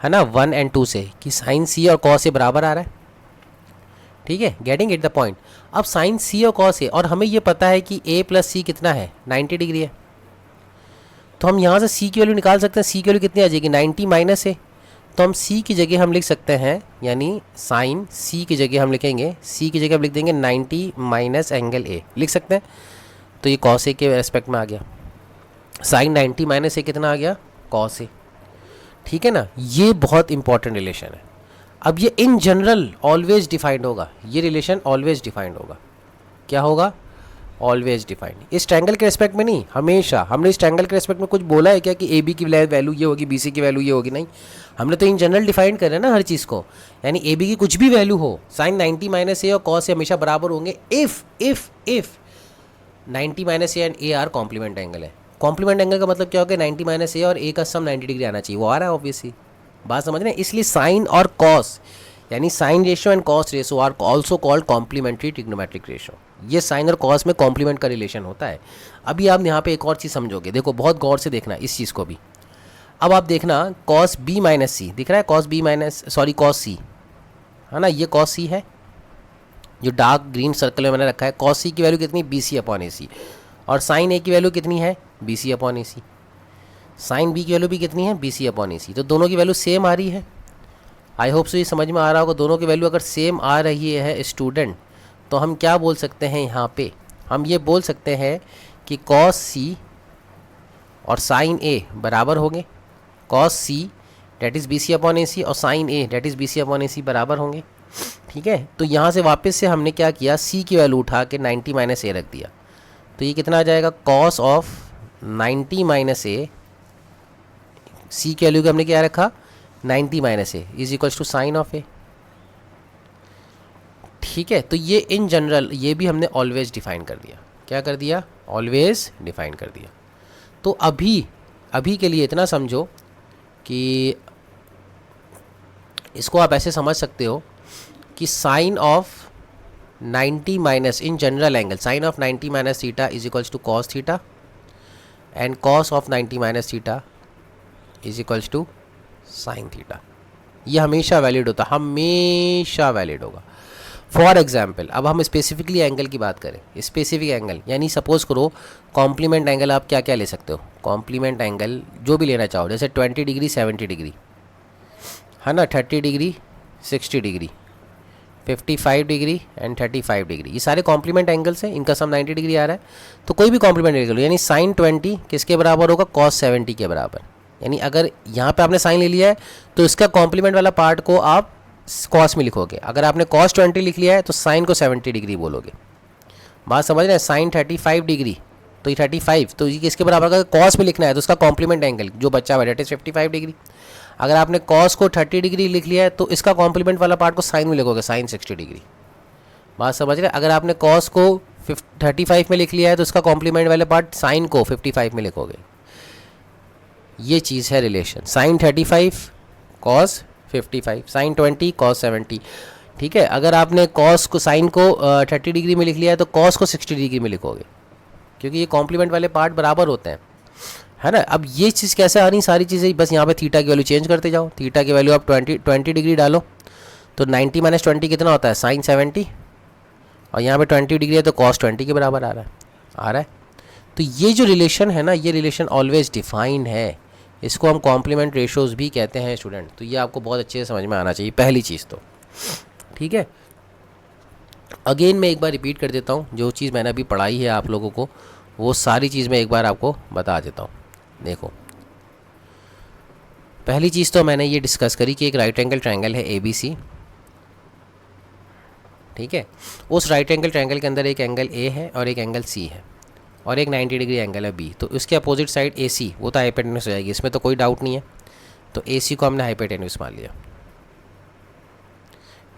है ना, 1 और 2 से, कि साइन सी और कॉस ए बराबर आ रहा है। ठीक है, गेटिंग इट द पॉइंट। अब साइन सी और कॉस ए, और हमें ये पता है कि ए प्लस सी कितना है, 90 डिग्री है। तो हम यहाँ से सी की वैल्यू निकाल सकते हैं। सी की वैल्यू कितनी आ जाएगी, 90 माइनस ए। तो हम सी की जगह हम लिख सकते हैं, यानी साइन सी की जगह हम लिखेंगे, सी की जगह हम लिख देंगे 90 माइनस एंगल ए, लिख सकते हैं। तो ये कॉस ए के रेस्पेक्ट में आ गया। साइन 90 माइनस ए कितना आ गया, कॉस ए। ठीक है ना, ये बहुत इंपॉर्टेंट रिलेशन है। अब ये इन जनरल ऑलवेज डिफाइंड होगा, ये रिलेशन ऑलवेज डिफाइंड होगा। क्या होगा, ऑलवेज डिफाइंड। इस ट्रायंगल के रेस्पेक्ट में नहीं, हमेशा। हमने इस ट्रायंगल के रेस्पेक्ट में कुछ बोला है क्या कि ए बी की वैल्यू ये होगी, बी सी की वैल्यू ये होगी? नहीं, हमने तो इन जनरल डिफाइंड कर रहे हैं ना हर चीज़ को। यानी ए बी की कुछ भी वैल्यू हो, साइन 90 माइनस ए और कॉस ए हमेशा बराबर होंगे if 90 minus A and A are complement angle है। कॉम्प्लीमेंट एंगल का मतलब क्या होगा, 90 माइनस ए और ए का सम 90 डिग्री आना चाहिए, वो आ रहा है ऑब्वियसली। बात समझ रहे हैं? इसलिए साइन और कॉस, यानी sine ratio and cos ratio are also called complementary trigonometric ratio. ये साइन और कॉस में कॉम्प्लीमेंट का रिलेशन होता है। अभी आप यहाँ पे एक और चीज़ समझोगे, देखो बहुत गौर से देखना इस चीज़ को भी। अब आप देखना कॉस बी माइनस सी दिख रहा है, कॉस सी है ना, ये कॉस सी है जो डार्क ग्रीन सर्कल में मैंने रखा है। कॉस सी की वैल्यू कितनी, B C upon A C, और साइन ए की वैल्यू कितनी है, B C upon A C. Sine B की वैल्यू भी कितनी है, बी सी अपॉन ए सी। तो दोनों की वैल्यू सेम आ रही है। आई होप सो ये समझ में आ रहा होगा। दोनों की वैल्यू अगर सेम आ रही है स्टूडेंट, तो हम क्या बोल सकते हैं यहाँ पे, हम ये बोल सकते हैं कि कॉस सी और साइन ए बराबर होंगे। Cos C that is B C upon A C और sine A that is B C upon A C बराबर होंगे। ठीक है, तो यहाँ से वापस से हमने क्या किया, सी की वैल्यू उठा के 90 माइनस ए रख दिया। तो ये कितना आ जाएगा, cos of 90 minus A, C की वैल्यू को हमने क्या रखा, 90 minus A is equals to sine of A. ठीक है, तो ये इन जनरल ये भी हमने ऑलवेज डिफाइन कर दिया। क्या कर दिया, ऑलवेज डिफाइन कर दिया। तो अभी के लिए इतना समझो कि इसको आप ऐसे समझ सकते हो कि sine of 90 minus in general angle, sine of 90 minus theta is equals to cos theta, and cos of 90 minus theta is equals to sine theta. ये हमेशा वैलिड होता, हमेशा वैलिड होगा। फॉर एग्जाम्पल, अब हम स्पेसिफिकली एंगल की बात करें, स्पेसिफिक एंगल यानी सपोज करो कॉम्प्लीमेंट एंगल आप क्या क्या ले सकते हो, कॉम्प्लीमेंट एंगल जो भी लेना चाहो, जैसे 20 डिग्री 70 डिग्री है ना, 30 degree 60 degree 55 degree and 35 degree, ये सारे कॉम्प्लीमेंट एंगल्स हैं, इनका सम 90 डिग्री आ रहा है। तो कोई भी कॉम्प्लीमेंट एंगल यानी साइन 20 किसके बराबर होगा, कॉस 70 के बराबर। यानी अगर यहाँ पे आपने साइन ले लिया है तो इसका कॉम्प्लीमेंट वाला पार्ट को आप कॉस में लिखोगे। अगर आपने कॉस 20 लिख लिया है तो साइन को 70 डिग्री बोलोगे। बात समझ रहे हैं, साइन 35 डिग्री तो ये 35, तो ये किसके बराबर, अगर कॉस में लिखना है तो उसका कॉम्प्लीमेंट एंगल जो बचा हुआ डेट इज 55 डिग्री। अगर आपने कॉस को 30 डिग्री लिख लिया है तो इसका कॉम्प्लीमेंट वाला पार्ट को साइन में लिखोगे, साइन 60 डिग्री। बात समझ रहे हैं, अगर आपने कॉस को 35 में लिख लिया है तो उसका कॉम्प्लीमेंट वाला पार्ट साइन को 55 में लिखोगे। ये चीज़ है relation, sine 35 cos 55, sine 20 cos 70। ठीक है, अगर आपने कॉस को साइन को 30 डिग्री में लिख लिया है तो कॉस को 60 डिग्री में लिखोगे, क्योंकि ये कॉम्प्लीमेंट वाले पार्ट बराबर होते हैं, है ना। अब ये चीज़ कैसे आ रही, सारी चीज़ें बस यहाँ पे थीटा की वैल्यू चेंज करते जाओ। थीटा की वैल्यू आप 20 डिग्री डालो तो 90 माइनस 20 कितना होता है, साइन 70, और यहाँ पे 20 डिग्री है तो कॉस 20 के बराबर आ रहा है। तो ये जो रिलेशन है ना, ये रिलेशन ऑलवेज डिफाइंड है। इसको हम कॉम्प्लीमेंट रेशियोज भी कहते हैं स्टूडेंट। तो ये आपको बहुत अच्छे से समझ में आना चाहिए, पहली चीज़ तो। ठीक है, अगेन मैं एक बार रिपीट कर देता हूँ, जो चीज़ मैंने अभी पढ़ाई है आप लोगों को वो सारी चीज़ मैं एक बार आपको बता देता हूँ। देखो, पहली चीज़ तो मैंने ये डिस्कस करी कि एक राइट एंगल ट्रायंगल है ABC। ठीक है, उस राइट एंगल ट्रायंगल के अंदर एक एंगल A है और एक एंगल C है और एक 90 डिग्री एंगल है B। तो उसके अपोजिट साइड AC वो तो हाइपोटेन्यूस हो जाएगी, इसमें तो कोई डाउट नहीं है। तो AC को हमने हाइपोटेन्यूस मान लिया।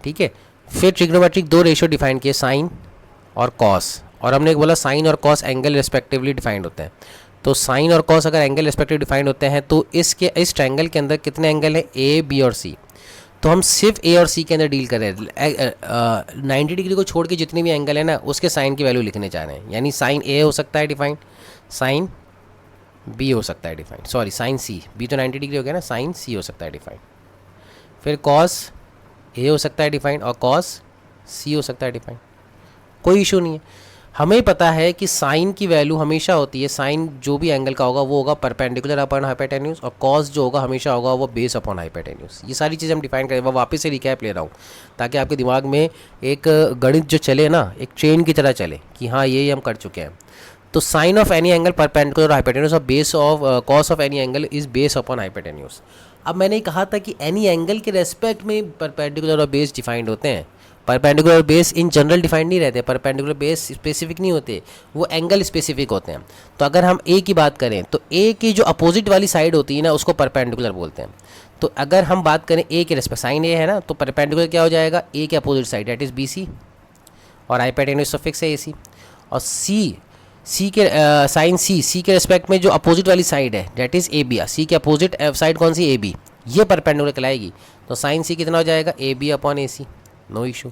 ठीक है। फिर ट्रिग्नोमेट्रिक दो रेशियो डिफाइन किए, साइन और कॉस, और हमने एक बोला साइन और कॉस एंगल रिस्पेक्टिवली डिफाइंड होते हैं। तो साइन और कॉस अगर एंगल रिस्पेक्टिव डिफाइंड होते हैं तो इस ट्रायंगल के अंदर कितने एंगल हैं, ए बी और सी। तो हम सिर्फ ए और सी के अंदर डील कर रहे हैं। 90 डिग्री को छोड़ के जितने भी एंगल है ना उसके साइन की वैल्यू लिखने जा रहे हैं। यानी साइन ए हो सकता है डिफाइंड, साइन बी हो सकता है डिफाइंड, सॉरी साइन सी, बी तो 90 डिग्री हो गया ना, साइन सी हो सकता है डिफाइंड। फिर कॉस ए हो सकता है डिफाइंड और कॉस सी हो सकता है डिफाइंड, कोई इशू नहीं है। हमें पता है कि साइन की वैल्यू हमेशा होती है, साइन जो भी एंगल का होगा वो होगा परपेंडिकुलर अपॉन हाइपोटेन्यूज, और कॉस जो होगा हमेशा होगा वो बेस अपॉन हाइपोटेन्यूज। ये सारी चीज़ें हम डिफाइन करें, मैं वापस से रिकैप ले रहा हूँ ताकि आपके दिमाग में एक गणित जो चले ना, एक ट्रेन की तरह चले कि हाँ ये हम कर चुके हैं। तो sine of any angle perpendicular hypotenuse और base of cos of any angle is base upon hypotenuse. अब मैंने कहा था कि एनी एंगल के रेस्पेक्ट में परपेंडिकुलर और बेस डिफाइंड होते हैं। परपेंडिकुलर और बेस इन जनरल डिफाइंड नहीं रहते, परपेंडिकुलर बेस स्पेसिफिक नहीं होते, वो एंगल स्पेसिफिक होते हैं। तो अगर हम ए की बात करें तो ए की जो अपोजिट वाली साइड होती है ना उसको परपेंडिकुलर बोलते हैं। तो अगर हम बात करें ए के रेस्पेक्ट, साइन ए है ना, तो परपेंडिकुलर क्या हो जाएगा, ए के opposite side that is B C, और हाइपोटेन्यूज तो फिक्स है ए सी। और सी के साइन सी के रेस्पेक्ट में जो अपोजिट वाली साइड है दैट इज़ ए बी, सी के अपोजिट साइड कौन सी, ए बी, ये परपेंडिकुलर कहलाएगी। तो साइन सी कितना हो जाएगा, A B upon A C, no issue.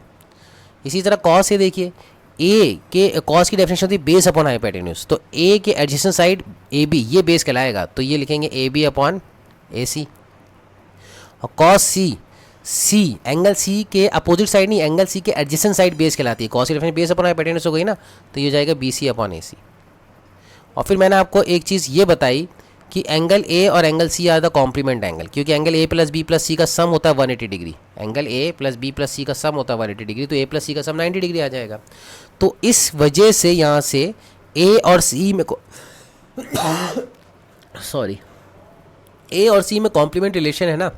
इसी तरह कॉस ए देखिए, ए के कॉस की डेफिनेशन होती है बेस अपॉन हाइपोटेन्यूज, तो ए के एडजेसेंट साइड ए बी ये बेस कहलाएगा, तो ये लिखेंगे ए बी अपॉन ए सी। और कॉस सी एंगल सी के अपोजिट साइड नहीं, एंगल सी के एडजेसेंट साइड बेस कहलाती है। कॉस की डेफिनेशन बेस अपॉन हाइपोटेन्यूज हो गई ना, तो ये हो जाएगा B C upon A C. और फिर मैंने आपको एक चीज़ ये बताई कि एंगल ए और angle C are the complement angle, क्योंकि angle A plus B plus C का सम होता है 180 degree, angle A plus B plus C का सम होता है 180 डिग्री, तो ए प्लस सी का सम 90 डिग्री आ जाएगा। तो इस वजह से यहाँ से ए और सी में ए और सी में कॉम्प्लीमेंट रिलेशन है ना,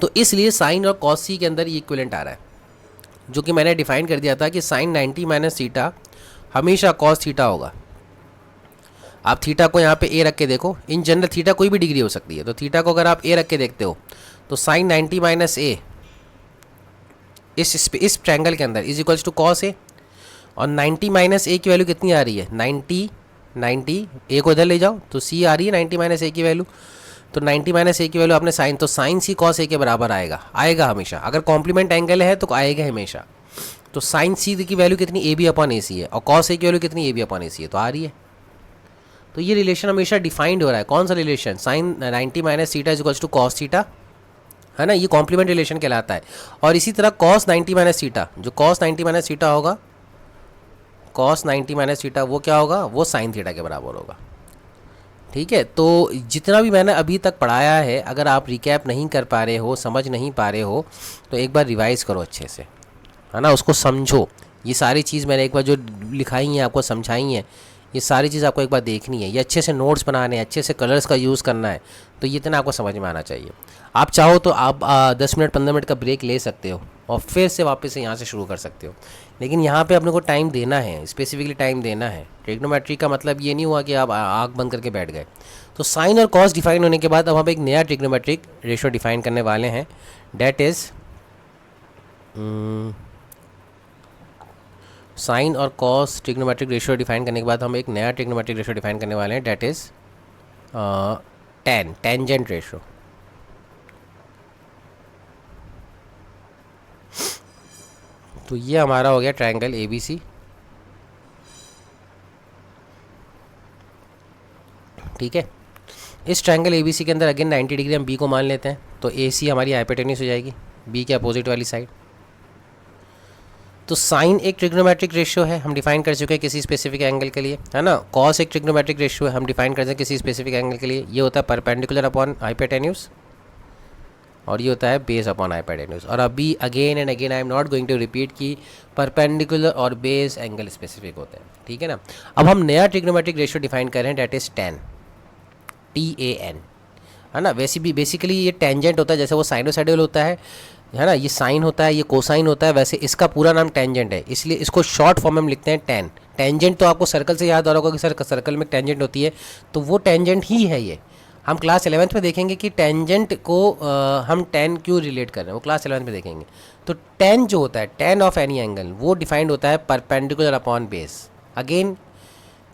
तो इसलिए साइन और कॉस सी के अंदर ये इक्विवेलेंट आ रहा है, जो कि मैंने डिफाइन कर दिया था कि साइन 90 माइनस थीटा हमेशा कॉस थीटा होगा। आप थीटा को यहाँ पे ए रख के देखो, इन जनरल थीटा कोई भी डिग्री हो सकती है, तो थीटा को अगर आप ए रख के देखते हो तो साइन 90 माइनस ए इस ट्रायंगल के अंदर is equals to cos A, और 90 माइनस ए की वैल्यू कितनी आ रही है, 90 ए को इधर ले जाओ तो सी आ रही है 90 माइनस ए की वैल्यू, तो 90 माइनस ए की वैल्यू आपने साइन, तो साइन सी कॉस ए के बराबर आएगा हमेशा, अगर कॉम्प्लीमेंट एंगल है तो आएगा हमेशा। तो साइन सी की वैल्यू कितनी, ए बी अपॉन ए सी है, और कॉस ए की वैल्यू कितनी, ए बी अपॉन ए सी है, तो आ रही है। तो ये रिलेशन हमेशा डिफाइंड हो रहा है, कौन सा relation, sine 90 minus theta is equals to cos theta, है ना, ये कॉम्प्लीमेंट रिलेशन कहलाता है। और इसी तरह कॉस 90 माइनस थीटा, जो कॉस 90 माइनस थीटा होगा, कॉस 90 माइनस थीटा वो क्या होगा, वो साइन थीटा के बराबर होगा। ठीक है, तो जितना भी मैंने अभी तक पढ़ाया है, अगर आप रिकैप नहीं कर पा रहे हो, समझ नहीं पा रहे हो, तो एक बार रिवाइज़ करो अच्छे से, है ना, उसको समझो। ये सारी चीज़ मैंने एक बार जो लिखाई है आपको समझाई हैं, ये सारी चीज़ आपको एक बार देखनी है, ये अच्छे से नोट्स बनाने हैं, अच्छे से कलर्स का यूज़ करना है, तो ये इतना आपको समझ में आना चाहिए। आप चाहो तो आप 10 मिनट 15 मिनट का ब्रेक ले सकते हो और फिर से वापस से यहाँ से शुरू कर सकते हो, लेकिन यहाँ पे अपने को टाइम देना है, स्पेसिफिकली टाइम देना है। ट्रिग्नोमेट्री का मतलब ये नहीं हुआ कि आप आँख बंद करके बैठ गए। तो साइन और कॉस डिफाइन होने के बाद अब हम एक नया ट्रिग्नोमेट्रिक रेशियो डिफाइन करने वाले हैं, डैट इज़ साइन और कॉस ट्रिग्नोमेट्रिक रेशियो डिफाइन करने के बाद हम एक नया ट्रिग्नोमेट्रिक रेशियो डिफाइन करने वाले हैं, डैट इज़ टेंजेंट रेशियो। तो ये हमारा हो गया ट्रायंगल ए बी सी, ठीक है। इस ट्रायंगल ए बी सी के अंदर अगेन 90 डिग्री हम बी को मान लेते हैं, तो ए सी हमारी हाइपोटेन्यूज हो जाएगी बी के अपोजिट वाली साइड। तो साइन एक ट्रिग्नोमेट्रिक रेशियो है, हम डिफाइन कर चुके हैं किसी स्पेसिफिक एंगल के लिए, है ना। कॉस एक ट्रिग्नोमेट्रिक रेशियो है, हम डिफाइन करते हैं किसी स्पेसिफिक एंगल के लिए, ये होता है परपेंडिकुलर अपॉन हाइपोटेन्यूज, और ये होता है बेस अपॉन हाइपोटेन्यूज। और अभी again and again I am not going to repeat कि परपेंडिकुलर और बेस एंगल स्पेसिफिक होते हैं, ठीक है ना। अब हम नया ट्रिग्नोमेट्रिक रेशियो डिफाइन कर रहे हैं, डैट इज़ tan, TAN, है ना। वैसे भी बेसिकली ये टेंजेंट होता है, जैसे वो साइनोसाइडल होता है ना, ये साइन होता है, ये कोसाइन होता है, वैसे इसका पूरा नाम टेंजेंट है, इसलिए इसको शॉर्ट फॉर्म में हम लिखते हैं tan। टेंजेंट तो आपको सर्कल से याद आ रहा होगा कि सर्कल में टेंजेंट होती है, तो वो टेंजेंट ही है ये। हम क्लास 11th में देखेंगे कि टेंजेंट को हम टेन क्यों रिलेट कर रहे हैं, वो क्लास 11th में देखेंगे। तो टेन जो होता है, टेन ऑफ एनी एंगल, वो डिफाइंड होता है perpendicular upon base. Again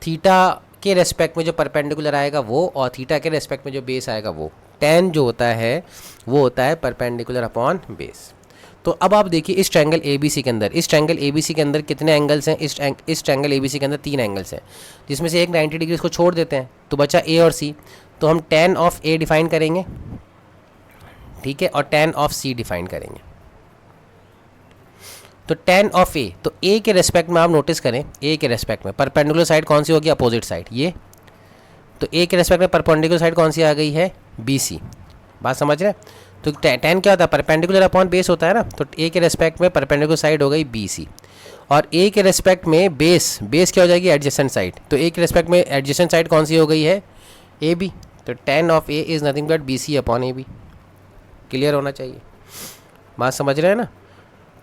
theta के रेस्पेक्ट में जो परपेंडिकुलर आएगा वो, और थीटा के रेस्पेक्ट में जो बेस आएगा वो। टेन जो होता है वो होता है परपेंडिकुलर अपॉन बेस। तो अब आप देखिए इस ट्रायंगल ABC के अंदर, इस ट्रायंगल ABC के अंदर कितने एंगल्स हैं? इस ट्रायंगल ABC के अंदर 3 एंगल्स हैं, जिसमें से एक 90 डिग्री को छोड़ देते हैं, तो बचा A और C। तो हम tan ऑफ A डिफाइन करेंगे, ठीक है, और tan ऑफ C डिफाइन करेंगे। तो tan ऑफ A, तो A के रेस्पेक्ट में आप नोटिस करें, A के रेस्पेक्ट में परपेंडिकुलर साइड कौन सी होगी? अपोजिट साइड ये। तो A के रेस्पेक्ट में परपेंडिकुलर साइड कौन सी आ गई है? BC। बात समझ रहे हैं? तो tan क्या होता है? परपेंडिकुलर अपॉन बेस होता है ना। तो A के रेस्पेक्ट में परपेंडिकुलर साइड हो गई BC, और A के रेस्पेक्ट में बेस क्या हो जाएगी? Adjacent side. तो A के रेस्पेक्ट में एडजेसेंट साइड कौन सी हो गई है? AB। तो tan of A is nothing but BC upon AB। Clear होना चाहिए, बात समझ रहे हैं ना।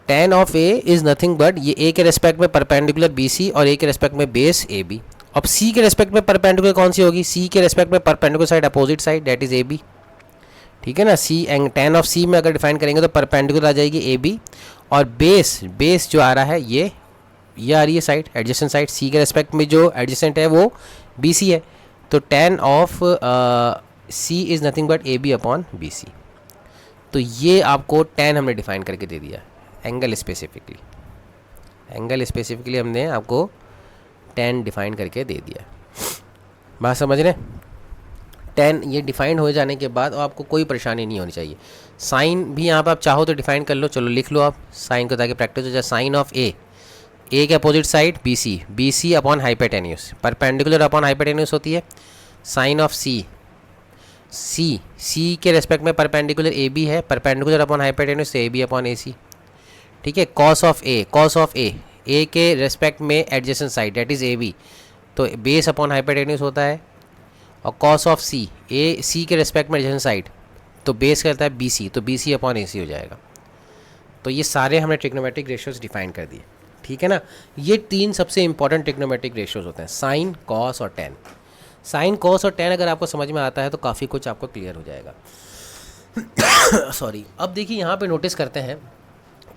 tan of A is nothing but, ये A के रेस्पेक्ट में परपेंडिकुलर BC और A के रेस्पेक्ट में बेस AB। अब C के रेस्पेक्ट में परपेंडिकुलर कौन सी होगी? C के रेस्पेक्ट में perpendicular side opposite side, that is AB। ठीक है ना। C and tan of C में अगर डिफाइन करेंगे तो परपेंडिकुलर आ जाएगी AB, और बेस जो आ रहा है ये आ रही है साइड, एडजेसेंट साइड। C के रेस्पेक्ट में जो एडजेसेंट है वो BC है। तो tan of C is nothing but AB upon BC। तो ये आपको tan हमने डिफाइन करके दे दिया, एंगल स्पेसिफिकली हमने आपको tan डिफाइन करके दे दिया। बात समझ रहे हैं? tan ये डिफाइन हो जाने के बाद आपको कोई परेशानी नहीं होनी चाहिए। साइन भी यहाँ पर आप चाहो तो डिफाइन कर लो, चलो लिख लो आप साइन को, ताकि प्रैक्टिस हो जाए। साइन ऑफ A के opposite side BC upon hypotenuse, perpendicular upon hypotenuse होती है। साइन ऑफ C के रेस्पेक्ट में परपेंडिकुलर AB है, perpendicular upon hypotenuse AB upon AC। ठीक है। कॉस ऑफ A के रेस्पेक्ट में adjacent side, that is AB, तो बेस अपॉन हाइपोटेन्यूस होता है। और कॉस ऑफ C के रेस्पेक्ट में एडजेसेंट साइड, तो बेस करता है BC, तो BC अपॉन AC हो जाएगा। तो ये सारे हमने ट्रिग्नोमेट्रिक रेशियोज डिफाइन कर दिए, ठीक है ना। ये 3 सबसे इंपॉर्टेंट ट्रिग्नोमेट्रिक रेशियोज होते हैं, साइन, कॉस और tan। साइन, कॉस और tan अगर आपको समझ में आता है तो काफ़ी कुछ आपको क्लियर हो जाएगा। सॉरी। अब देखिए यहाँ पे नोटिस करते हैं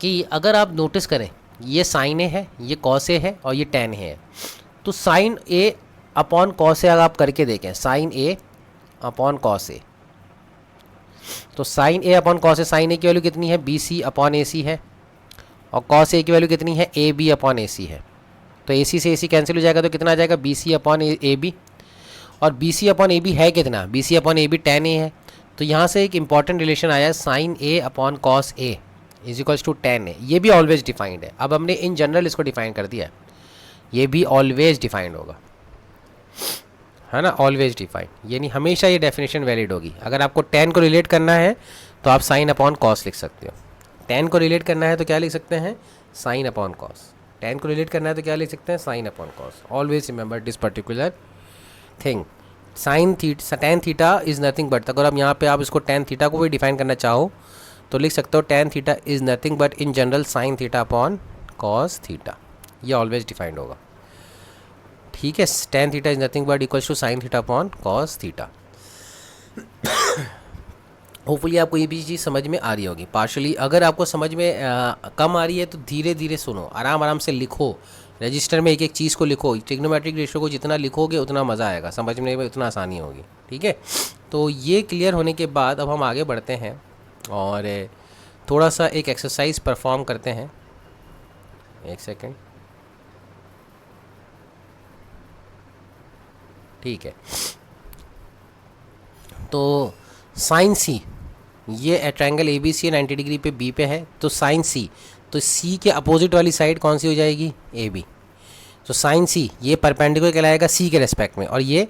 कि अगर आप नोटिस करें, ये साइन A है, ये कॉस A है और ये tan A है। तो sine A upon cos A अगर आप करके देखें, sine A upon cos A, तो sine A upon cos A, sine A की वैल्यू कितनी है? BC अपॉन AC है, और कॉस A की वैल्यू कितनी है? AB अपॉन AC है। तो AC से AC कैंसिल हो जाएगा, तो कितना आ जाएगा? BC upon AB। और BC अपॉन AB है कितना? BC upon AB tan A है। तो यहाँ से एक इंपॉर्टेंट रिलेशन आया, sine A upon cos A is equals to tan A। ये भी ऑलवेज डिफाइंड है। अब हमने इन जनरल इसको डिफाइन कर दिया, ये भी ऑलवेज डिफाइंड होगा, है ना, ऑलवेज डिफाइंड, यानी हमेशा ये डेफिनेशन वैलिड होगी। अगर आपको tan को रिलेट करना है तो आप साइन अपॉन कॉस लिख सकते हो। tan को रिलेट करना है तो क्या लिख सकते हैं? Sine upon cos. tan को रिलेट करना है तो क्या लिख सकते हैं? Sine upon cos. Always remember this particular thing. tan theta is nothing but, अगर आप यहाँ पे आप इसको tan थीटा को भी डिफाइन करना चाहो तो लिख सकते हो tan theta is nothing but in general sine theta upon cos theta. ये ऑलवेज डिफाइंड होगा, ठीक है। tan theta is nothing but equals to sine theta upon cos theta. Hopefully आपको ये भी चीज़ समझ में आ रही होगी पार्शली। अगर आपको समझ में कम आ रही है तो धीरे धीरे सुनो, आराम से लिखो, रजिस्टर में एक एक चीज़ को लिखो। ट्रिग्नोमेट्रिक रेशियो को जितना लिखोगे उतना मज़ा आएगा, समझने में उतना आसानी होगी, ठीक है। तो ये क्लियर होने के बाद अब हम आगे बढ़ते हैं और थोड़ा सा एक एक्सरसाइज परफॉर्म करते हैं। एक सेकेंड, ठीक है। तो साइन सी, ये ट्रायंगल ABC 90 डिग्री पे B पे है, तो साइन C, तो C के अपोजिट वाली साइड कौन सी हो जाएगी? AB। तो साइन C ये परपेंडिकुलर कहलाएगा C के रेस्पेक्ट में, और ये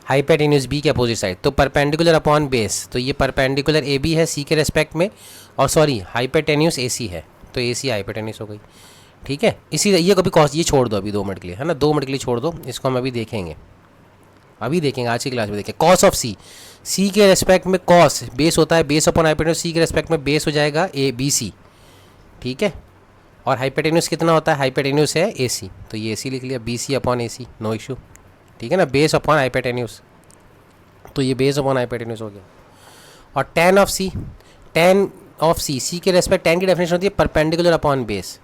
हाइपोटेन्यूस B के अपोजिट साइड, तो परपेंडिकुलर अपॉन बेस, तो ये परपेंडिकुलर AB है C के रेस्पेक्ट में, और सॉरी हाइपोटेन्यूस AC है, तो AC हाइपोटेन्यूस हो गई, ठीक है। इसी ये कभी कॉस, ये छोड़ दो अभी 2 मिनट के लिए, है ना, 2 मिनट के लिए छोड़ दो इसको, हम अभी देखेंगे आज की क्लास में देखें। कॉस ऑफ C के रेस्पेक्ट में कॉस बेस होता है, बेस अपॉन हाइपोटेन्यूस, C के रेस्पेक्ट में बेस हो जाएगा ABC, ठीक है। और हाइपोटेन्यूस कितना होता है? हाइपोटेन्यूस है AC, तो ये AC लिख लिया, BC upon AC, no issue, ठीक है ना, बेस अपॉन हाइपोटेन्यूस। तो ये बेस अपॉन हाइपोटेन्यूज हो गया। और tan of C, tan of C के रेस्पेक्ट tan की डेफिनेशन होती है परपेंडिकुलर अपॉन बेस।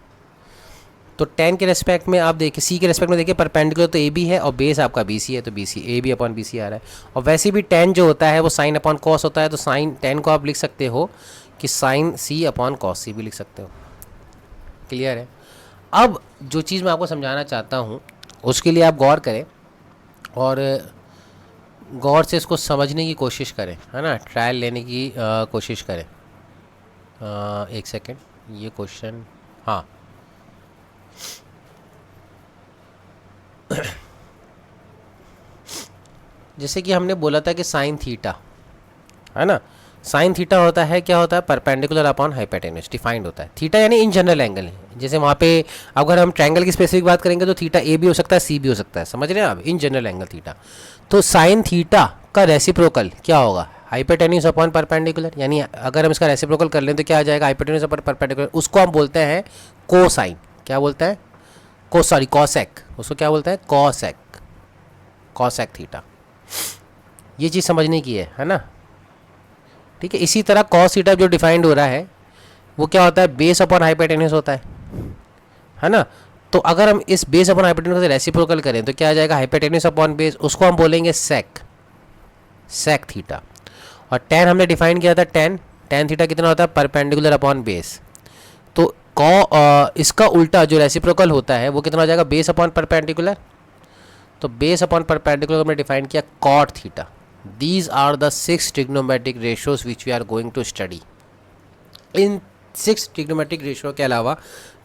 तो tan के रेस्पेक्ट में आप देखिए, सी के रेस्पेक्ट में देखिए परपेंडिकुलर तो ए बी है और बेस आपका बी सी है, तो B C A B upon B C आ रहा है। और वैसे भी tan जो होता है वो साइन अपॉन कॉस होता है, तो साइन tan को आप लिख सकते हो कि साइन सी अपॉन कॉस सी भी लिख सकते हो। क्लियर है? अब जो चीज़ मैं आपको समझाना चाहता हूँ उसके लिए आप गौर करें और गौर से इसको समझने की कोशिश करें, है ना, ट्रायल लेने की कोशिश करें। एक सेकेंड, ये क्वेश्चन, हाँ जैसे कि हमने बोला था कि साइन थीटा, है ना, साइन थीटा होता है, क्या होता है, परपेंडिकुलर अपॉन हाइपोटेन्यूज डिफाइंड होता है। थीटा यानी इन जनरल एंगल है, जैसे वहाँ पे अगर हम ट्रायंगल की स्पेसिफिक बात करेंगे तो थीटा ए भी हो सकता है, सी भी हो सकता है, समझ रहे हैं आप, इन जनरल एंगल थीटा। तो साइन थीटा का रेसिप्रोकल क्या होगा, हाइपोटेन्यूज अपॉन परपेंडिकुलर, यानी अगर हम इसका रेसिप्रोकल कर लें तो क्या आ जाएगा, हाइपोटेन्यूज अपॉन परपेंडिकुलर। उसको हम बोलते हैं कोसाइन, क्या बोलते हैं, कॉसेक, उसको क्या बोलते हैं, कॉसेक थीटा। ये चीज़ समझने की है ना, ठीक है। इसी तरह कॉस थीटा जो डिफाइंड हो रहा है वो क्या होता है, बेस अपॉन हाइपोटेन्यूज होता है ना। तो अगर हम इस बेस अपॉन हाइपोटेन्यूज से रेसिप्रोकल करें तो क्या आ जाएगा, हाइपोटेन्यूज अपॉन बेस, उसको हम बोलेंगे सेक थीटा। और tan हमने डिफाइन किया था, tan थीटा कितना होता है, परपेंडिकुलर अपॉन बेस। तो इसका उल्टा जो रेसिप्रोकल होता है वो कितना हो जाएगा, बेस अपॉन परपेंडिकुलर। तो बेस अपॉन परपेंडिकुलर हमने डिफाइन किया cot theta. These are the 6 trigonometric ratios which we are going to study. In 6 trigonometric ratio के अलावा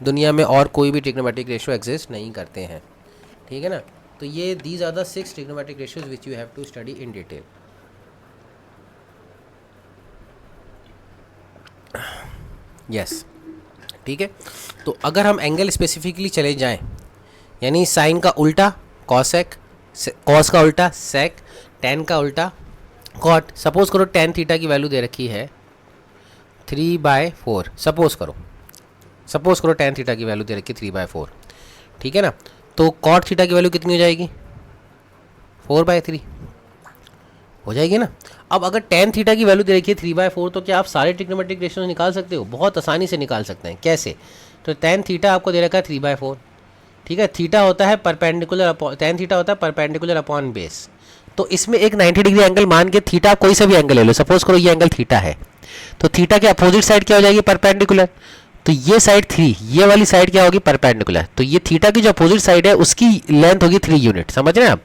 दुनिया में और कोई भी trigonometric ratio exist नहीं करते हैं, ठीक है ना। तो ये these are the 6 trigonometric ratios which you have to study in detail. yes, ठीक है। तो अगर हम एंगल स्पेसिफिकली चले जाएं, यानी साइन का उल्टा कॉसेक, कॉस का उल्टा सेक, tan का उल्टा कॉट। सपोज करो tan थीटा की वैल्यू दे रखी है 3/4, सपोज करो tan थीटा की वैल्यू दे रखी है 3/4, ठीक है ना। तो कॉट थीटा की वैल्यू कितनी हो जाएगी, 4/3 हो जाएगी ना। अब अगर tan थीटा की वैल्यू दे रखी है 3/4 तो क्या आप सारे ट्रिग्नोमेट्रिक रेशियोज निकाल सकते हो, बहुत आसानी से निकाल सकते हैं। कैसे, तो tan थीटा आपको दे रखा है 3/4, ठीक है। थीटा होता है परपेंडिकुलर अपॉन, tan थीटा होता है परपेंडिकुलर अपॉन बेस। तो इसमें एक 90 डिग्री एंगल मान के थीटा कोई सा भी एंगल ले लो, सपोज करो ये एंगल थीटा है, तो थीटा के अपोजिट साइड क्या हो जाएगी, परपेंडिकुलर। तो ये साइड 3, ये वाली साइड क्या होगी, परपेंडिकुलर। तो ये थीटा की जो अपोजिट साइड है उसकी लेंथ होगी 3 यूनिट, समझ रहे हैं आप,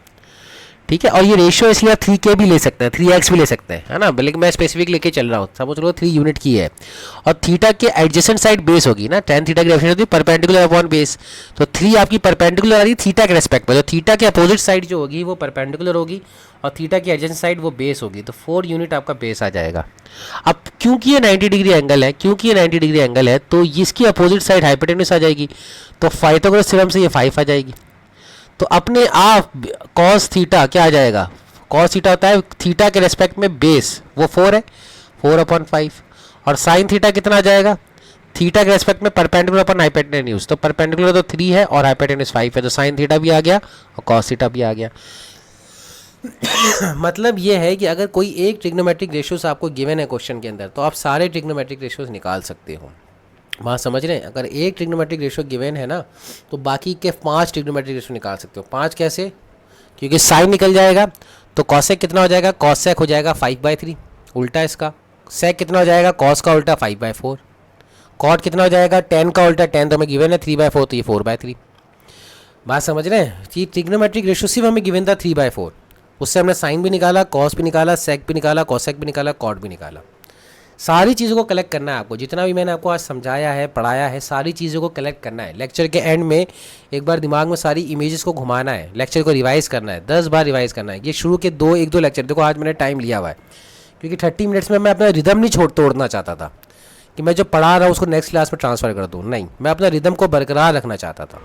ठीक है। और ये रेशियो इसलिए आप 3k भी ले सकते हैं, 3x भी ले सकते हैं, है ना, बल्कि मैं स्पेसिफिक लेके चल रहा हूँ, समझ लो 3 यूनिट की है। और थीटा के एडजेसेंट साइड बेस होगी ना, tan थीटा की डेफिनेशन होती है परपेंडिकुलर अपॉन बेस। तो 3 आपकी परपेंडिकुलर आ रही है थीटा के रेस्पेक्ट में, तो थीटा के अपोजिट साइड जो होगी वो परपेंडिकुलर होगी और थीटा की एडजेसेंट साइड वो बेस होगी, तो 4 यूनिट आपका बेस आ जाएगा। अब क्योंकि ये 90 डिग्री एंगल है, तो इसकी अपोजिट साइड हाइपोटेन्यूज आ जाएगी, तो पाइथागोरस थ्योरम से ये 5 आ जाएगी। तो अपने आप कॉस थीटा क्या आ जाएगा, कॉस थीटा होता है थीटा के रेस्पेक्ट में बेस, वो 4 है, 4/5। और साइन थीटा कितना आ जाएगा, थीटा के रेस्पेक्ट में परपेंडिकुलर अपॉन हाइपोटेन्यूज, तो परपेंडिकुलर तो 3 है और हाइपोटेन्यूज 5 है, तो साइन थीटा भी आ गया और कॉस थीटा भी आ गया। मतलब ये है कि अगर कोई एक ट्रिग्नोमेट्रिक रेशियोज आपको गिवन है क्वेश्चन के अंदर, तो आप सारे ट्रिग्नोमेट्रिक रेशियोज निकाल सकते हो। वहाँ समझ रहे हैं, अगर एक ट्रिग्नोमेट्रिक रेशियो गिवन है ना, तो बाकी के 5 ट्रिग्नोमेट्रिक रेशियो निकाल सकते हो। 5 कैसे, क्योंकि साइन निकल जाएगा, तो कॉसेक कितना हो जाएगा, कॉसेक हो जाएगा 5/3 उल्टा इसका। सेक कितना हो जाएगा, कॉस का उल्टा 5/4। कॉट कितना हो जाएगा, tan का उल्टा, tan तो हमें गिवन है 3/4, तो ये 4/3। बात समझ रहे हैं कि ट्रिग्नोमेट्रिक रेशियो सिर्फ हमें गिवन था 3/4, उससे हमने साइन भी निकाला, कॉस भी निकाला, सेक भी निकाला, कॉसेक भी निकाला, कॉट भी निकाला। सारी चीज़ों को कलेक्ट करना है आपको, जितना भी मैंने आपको आज समझाया है, पढ़ाया है, सारी चीज़ों को कलेक्ट करना है। लेक्चर के एंड में एक बार दिमाग में सारी इमेजेस को घुमाना है, लेक्चर को रिवाइज़ करना है, 10 बार रिवाइज़ करना है। ये शुरू के 1-2 लेक्चर, देखो आज मैंने टाइम लिया हुआ है क्योंकि 30 मिनट्स में मैं अपना रिदम नहीं तोड़ना चाहता था कि मैं जो पढ़ा रहा हूँ उसको नेक्स्ट क्लास में ट्रांसफ़र कर दूँ, नहीं, मैं अपना रिदम को बरकरार रखना चाहता था।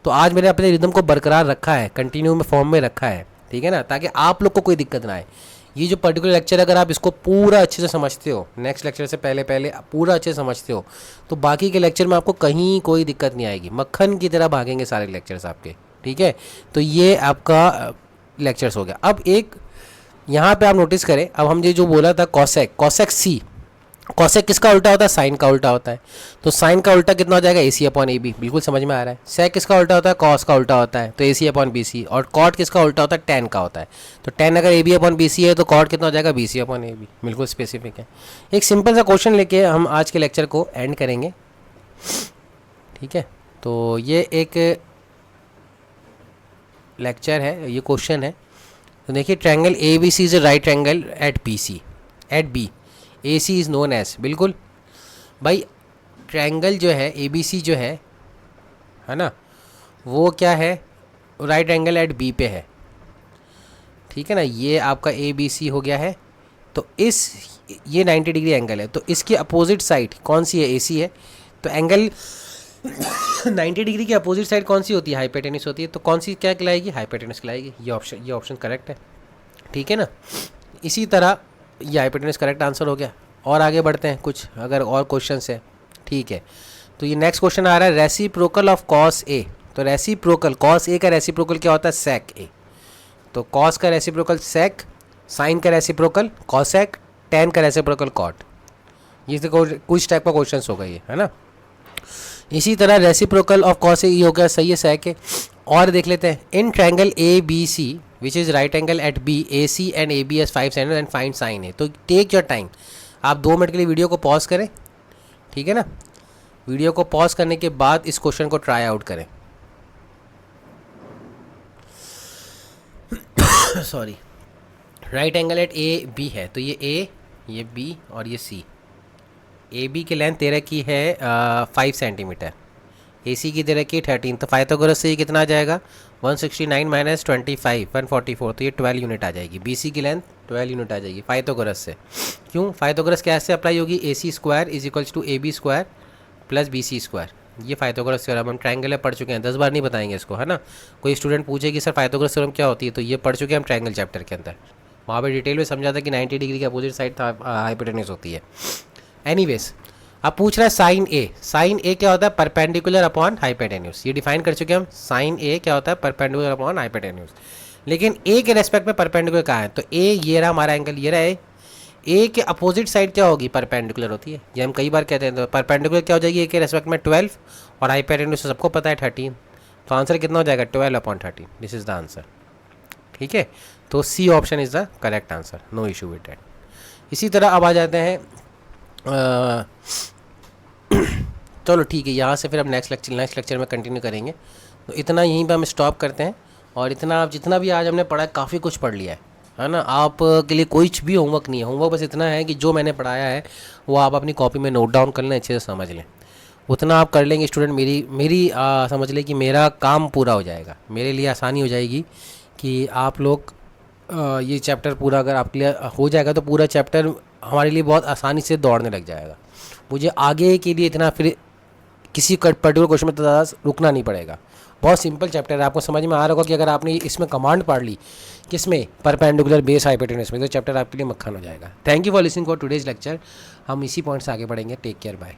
तो आज मैंने अपने रिदम को बरकरार रखा है, कंटिन्यू में फॉर्म में रखा है, ठीक है ना, ताकि आप लोग को कोई दिक्कत ना आए। ये जो पर्टिकुलर लेक्चर अगर आप इसको पूरा अच्छे से समझते हो, नेक्स्ट लेक्चर से पहले पूरा अच्छे से समझते हो, तो बाकी के लेक्चर में आपको कहीं कोई दिक्कत नहीं आएगी, मक्खन की तरह भागेंगे सारे लेक्चर्स आपके, ठीक है। तो ये आपका लेक्चर्स हो गया। अब एक यहाँ पे आप नोटिस करें, अब हम ये जो बोला था कॉसेक, कॉसेक सी, कॉसेक किसका उल्टा होता है? साइन का उल्टा होता है। तो साइन का उल्टा कितना हो जाएगा? ए सी अपॉन ए बी। बिल्कुल समझ में आ रहा है। सेक किसका उल्टा होता है? कॉस का उल्टा होता है, तो ए सी अपॉन बी सी। और कॉट किसका उल्टा होता है? टेन का होता है। तो टेन अगर A B upon B C है तो कॉट कितना हो जाएगा? B C upon A B. बिल्कुल स्पेसिफिक है। एक सिंपल सा क्वेश्चन लेके हम आज के लेक्चर को एंड करेंगे, ठीक है। तो ये एक लेक्चर है, ये क्वेश्चन है। तो देखिए, triangle A B C is a right triangle at B C, at B A C is known as. बिल्कुल भाई, ट्रायंगल जो है ए बी सी जो है ना, वो क्या है? राइट एंगल एट बी पे है, ठीक है ना। ये आपका ए बी सी हो गया है। तो ये 90 डिग्री एंगल है, तो इसकी अपोजिट साइड कौन सी है? ए सी है। तो एंगल 90 डिग्री की अपोजिट साइड कौन सी होती है? हाइपोटेनस होती है। तो कौन सी क्या कहलाएगी? हाइपोटेनस कहलाएगी। ये ऑप्शन करेक्ट है, ठीक है ना। इसी तरह ये हाइपोटेनस करेक्ट आंसर हो गया। और आगे बढ़ते हैं, कुछ अगर और क्वेश्चंस है, ठीक है। तो ये नेक्स्ट क्वेश्चन आ रहा है, रेसिप्रोकल ऑफ कॉस ए। तो रेसिप्रोकल, कॉस ए का रेसिप्रोकल क्या होता है? सेक ए। तो कॉस का रेसिप्रोकल सेक, साइन का रेसिप्रोकल कॉसेक, टेन का रेसिप्रोकल कॉट। ये तो कुछ टाइप का क्वेश्चन होगा ये, है ना। इसी तरह रेसिप्रोकल ऑफ कॉस ए हो गया, सही है, सेक है। और देख लेते हैं, in triangle A B C which is right angle at B, A C and A B as 5 centimetre and find sine A. तो टेक योर टाइम, आप 2 मिनट के लिए वीडियो को पॉज करें, ठीक है ना। वीडियो को पॉज करने के बाद इस क्वेश्चन को ट्राई आउट करें। Sorry, right angle at A B है, तो ये ए, ये बी और ये सी। ए बी की लेंथ तेरह की है 5 सेंटीमीटर, ए सी की तेरह की 13। तो पाइथागोरस से ये कितना आ जाएगा? 169 माइनस 25 144, तो ये 12 यूनिट आ जाएगी। बी सी की लेंथ 12 यूनिट आ जाएगी पाइथागोरस से। क्यों? पाइथागोरस कैसे अप्लाई होगी? A C square is equals to A B square plus B C square. ये पाइथागोरस थ्योरम हम ट्रायंगल में पढ़ चुके हैं, 10 बार नहीं बताएंगे इसको, है ना। कोई स्टूडेंट पूछे कि सर पाइथागोरस थ्योरम क्या होती है, तो ये पढ़ चुके हैं हम ट्रायंगल चैप्टर के अंदर। वहाँ पर डिटेल में समझा था कि 90 डिग्री की अपोजिट साइड हाइपोटेनस होती है। एनीवेज, अब पूछ रहा है साइन ए। साइन ए क्या होता है? Perpendicular upon hypotenuse. ये डिफाइन कर चुके हैं हम। साइन ए क्या होता है? Perpendicular upon hypotenuse. लेकिन ए के रेस्पेक्ट में परपेंडिकुलर कहाँ है? तो ए ये रहा हमारा एंगल, ये रहा ए के अपोजिट साइड क्या होगी? परपेंडिकुलर होती है। ये हम कई बार कहते हैं। तो परपेंडिकुलर क्या हो जाएगी? ए के रेस्पेक्ट में 12 और हाइपोटेन्यूज सबको पता है 13। तो आंसर कितना हो जाएगा? 12 upon 13। This is the answer, ठीक है। तो C option is the correct answer, no issue with that. इसी तरह अब आ जाते हैं चलो ठीक है, यहाँ से फिर हम नेक्स्ट लेक्चर में कंटिन्यू करेंगे। तो इतना यहीं पे हम स्टॉप करते हैं। और इतना आप जितना भी आज हमने पढ़ा है, काफ़ी कुछ पढ़ लिया है ना। आप के लिए कुछ भी होमवर्क नहीं है। होमवर्क बस इतना है कि जो मैंने पढ़ाया है वो आप अपनी कॉपी में नोट डाउन कर लें, अच्छे से समझ लें। उतना आप कर लेंगे स्टूडेंट, मेरी समझ लें कि मेरा काम पूरा हो जाएगा, मेरे लिए आसानी हो जाएगी कि आप लोग ये चैप्टर पूरा अगर आपके लिए हो जाएगा तो पूरा चैप्टर हमारे लिए बहुत आसानी से दौड़ने लग जाएगा। मुझे आगे के लिए इतना फिर किसी पर्टिकुलर क्वेश्चन में तो ज़्यादा रुकना नहीं पड़ेगा। बहुत सिंपल चैप्टर है, आपको समझ में आ रहा होगा कि अगर आपने इसमें कमांड पढ़ ली, किसमें? परपेंडिकुलर बेस हाइपोटेनस में, तो चैप्टर आपके लिए मक्खन हो जाएगा। Thank you for listening for today's lecture. हम इसी पॉइंट से आगे बढ़ेंगे। Take care, bye.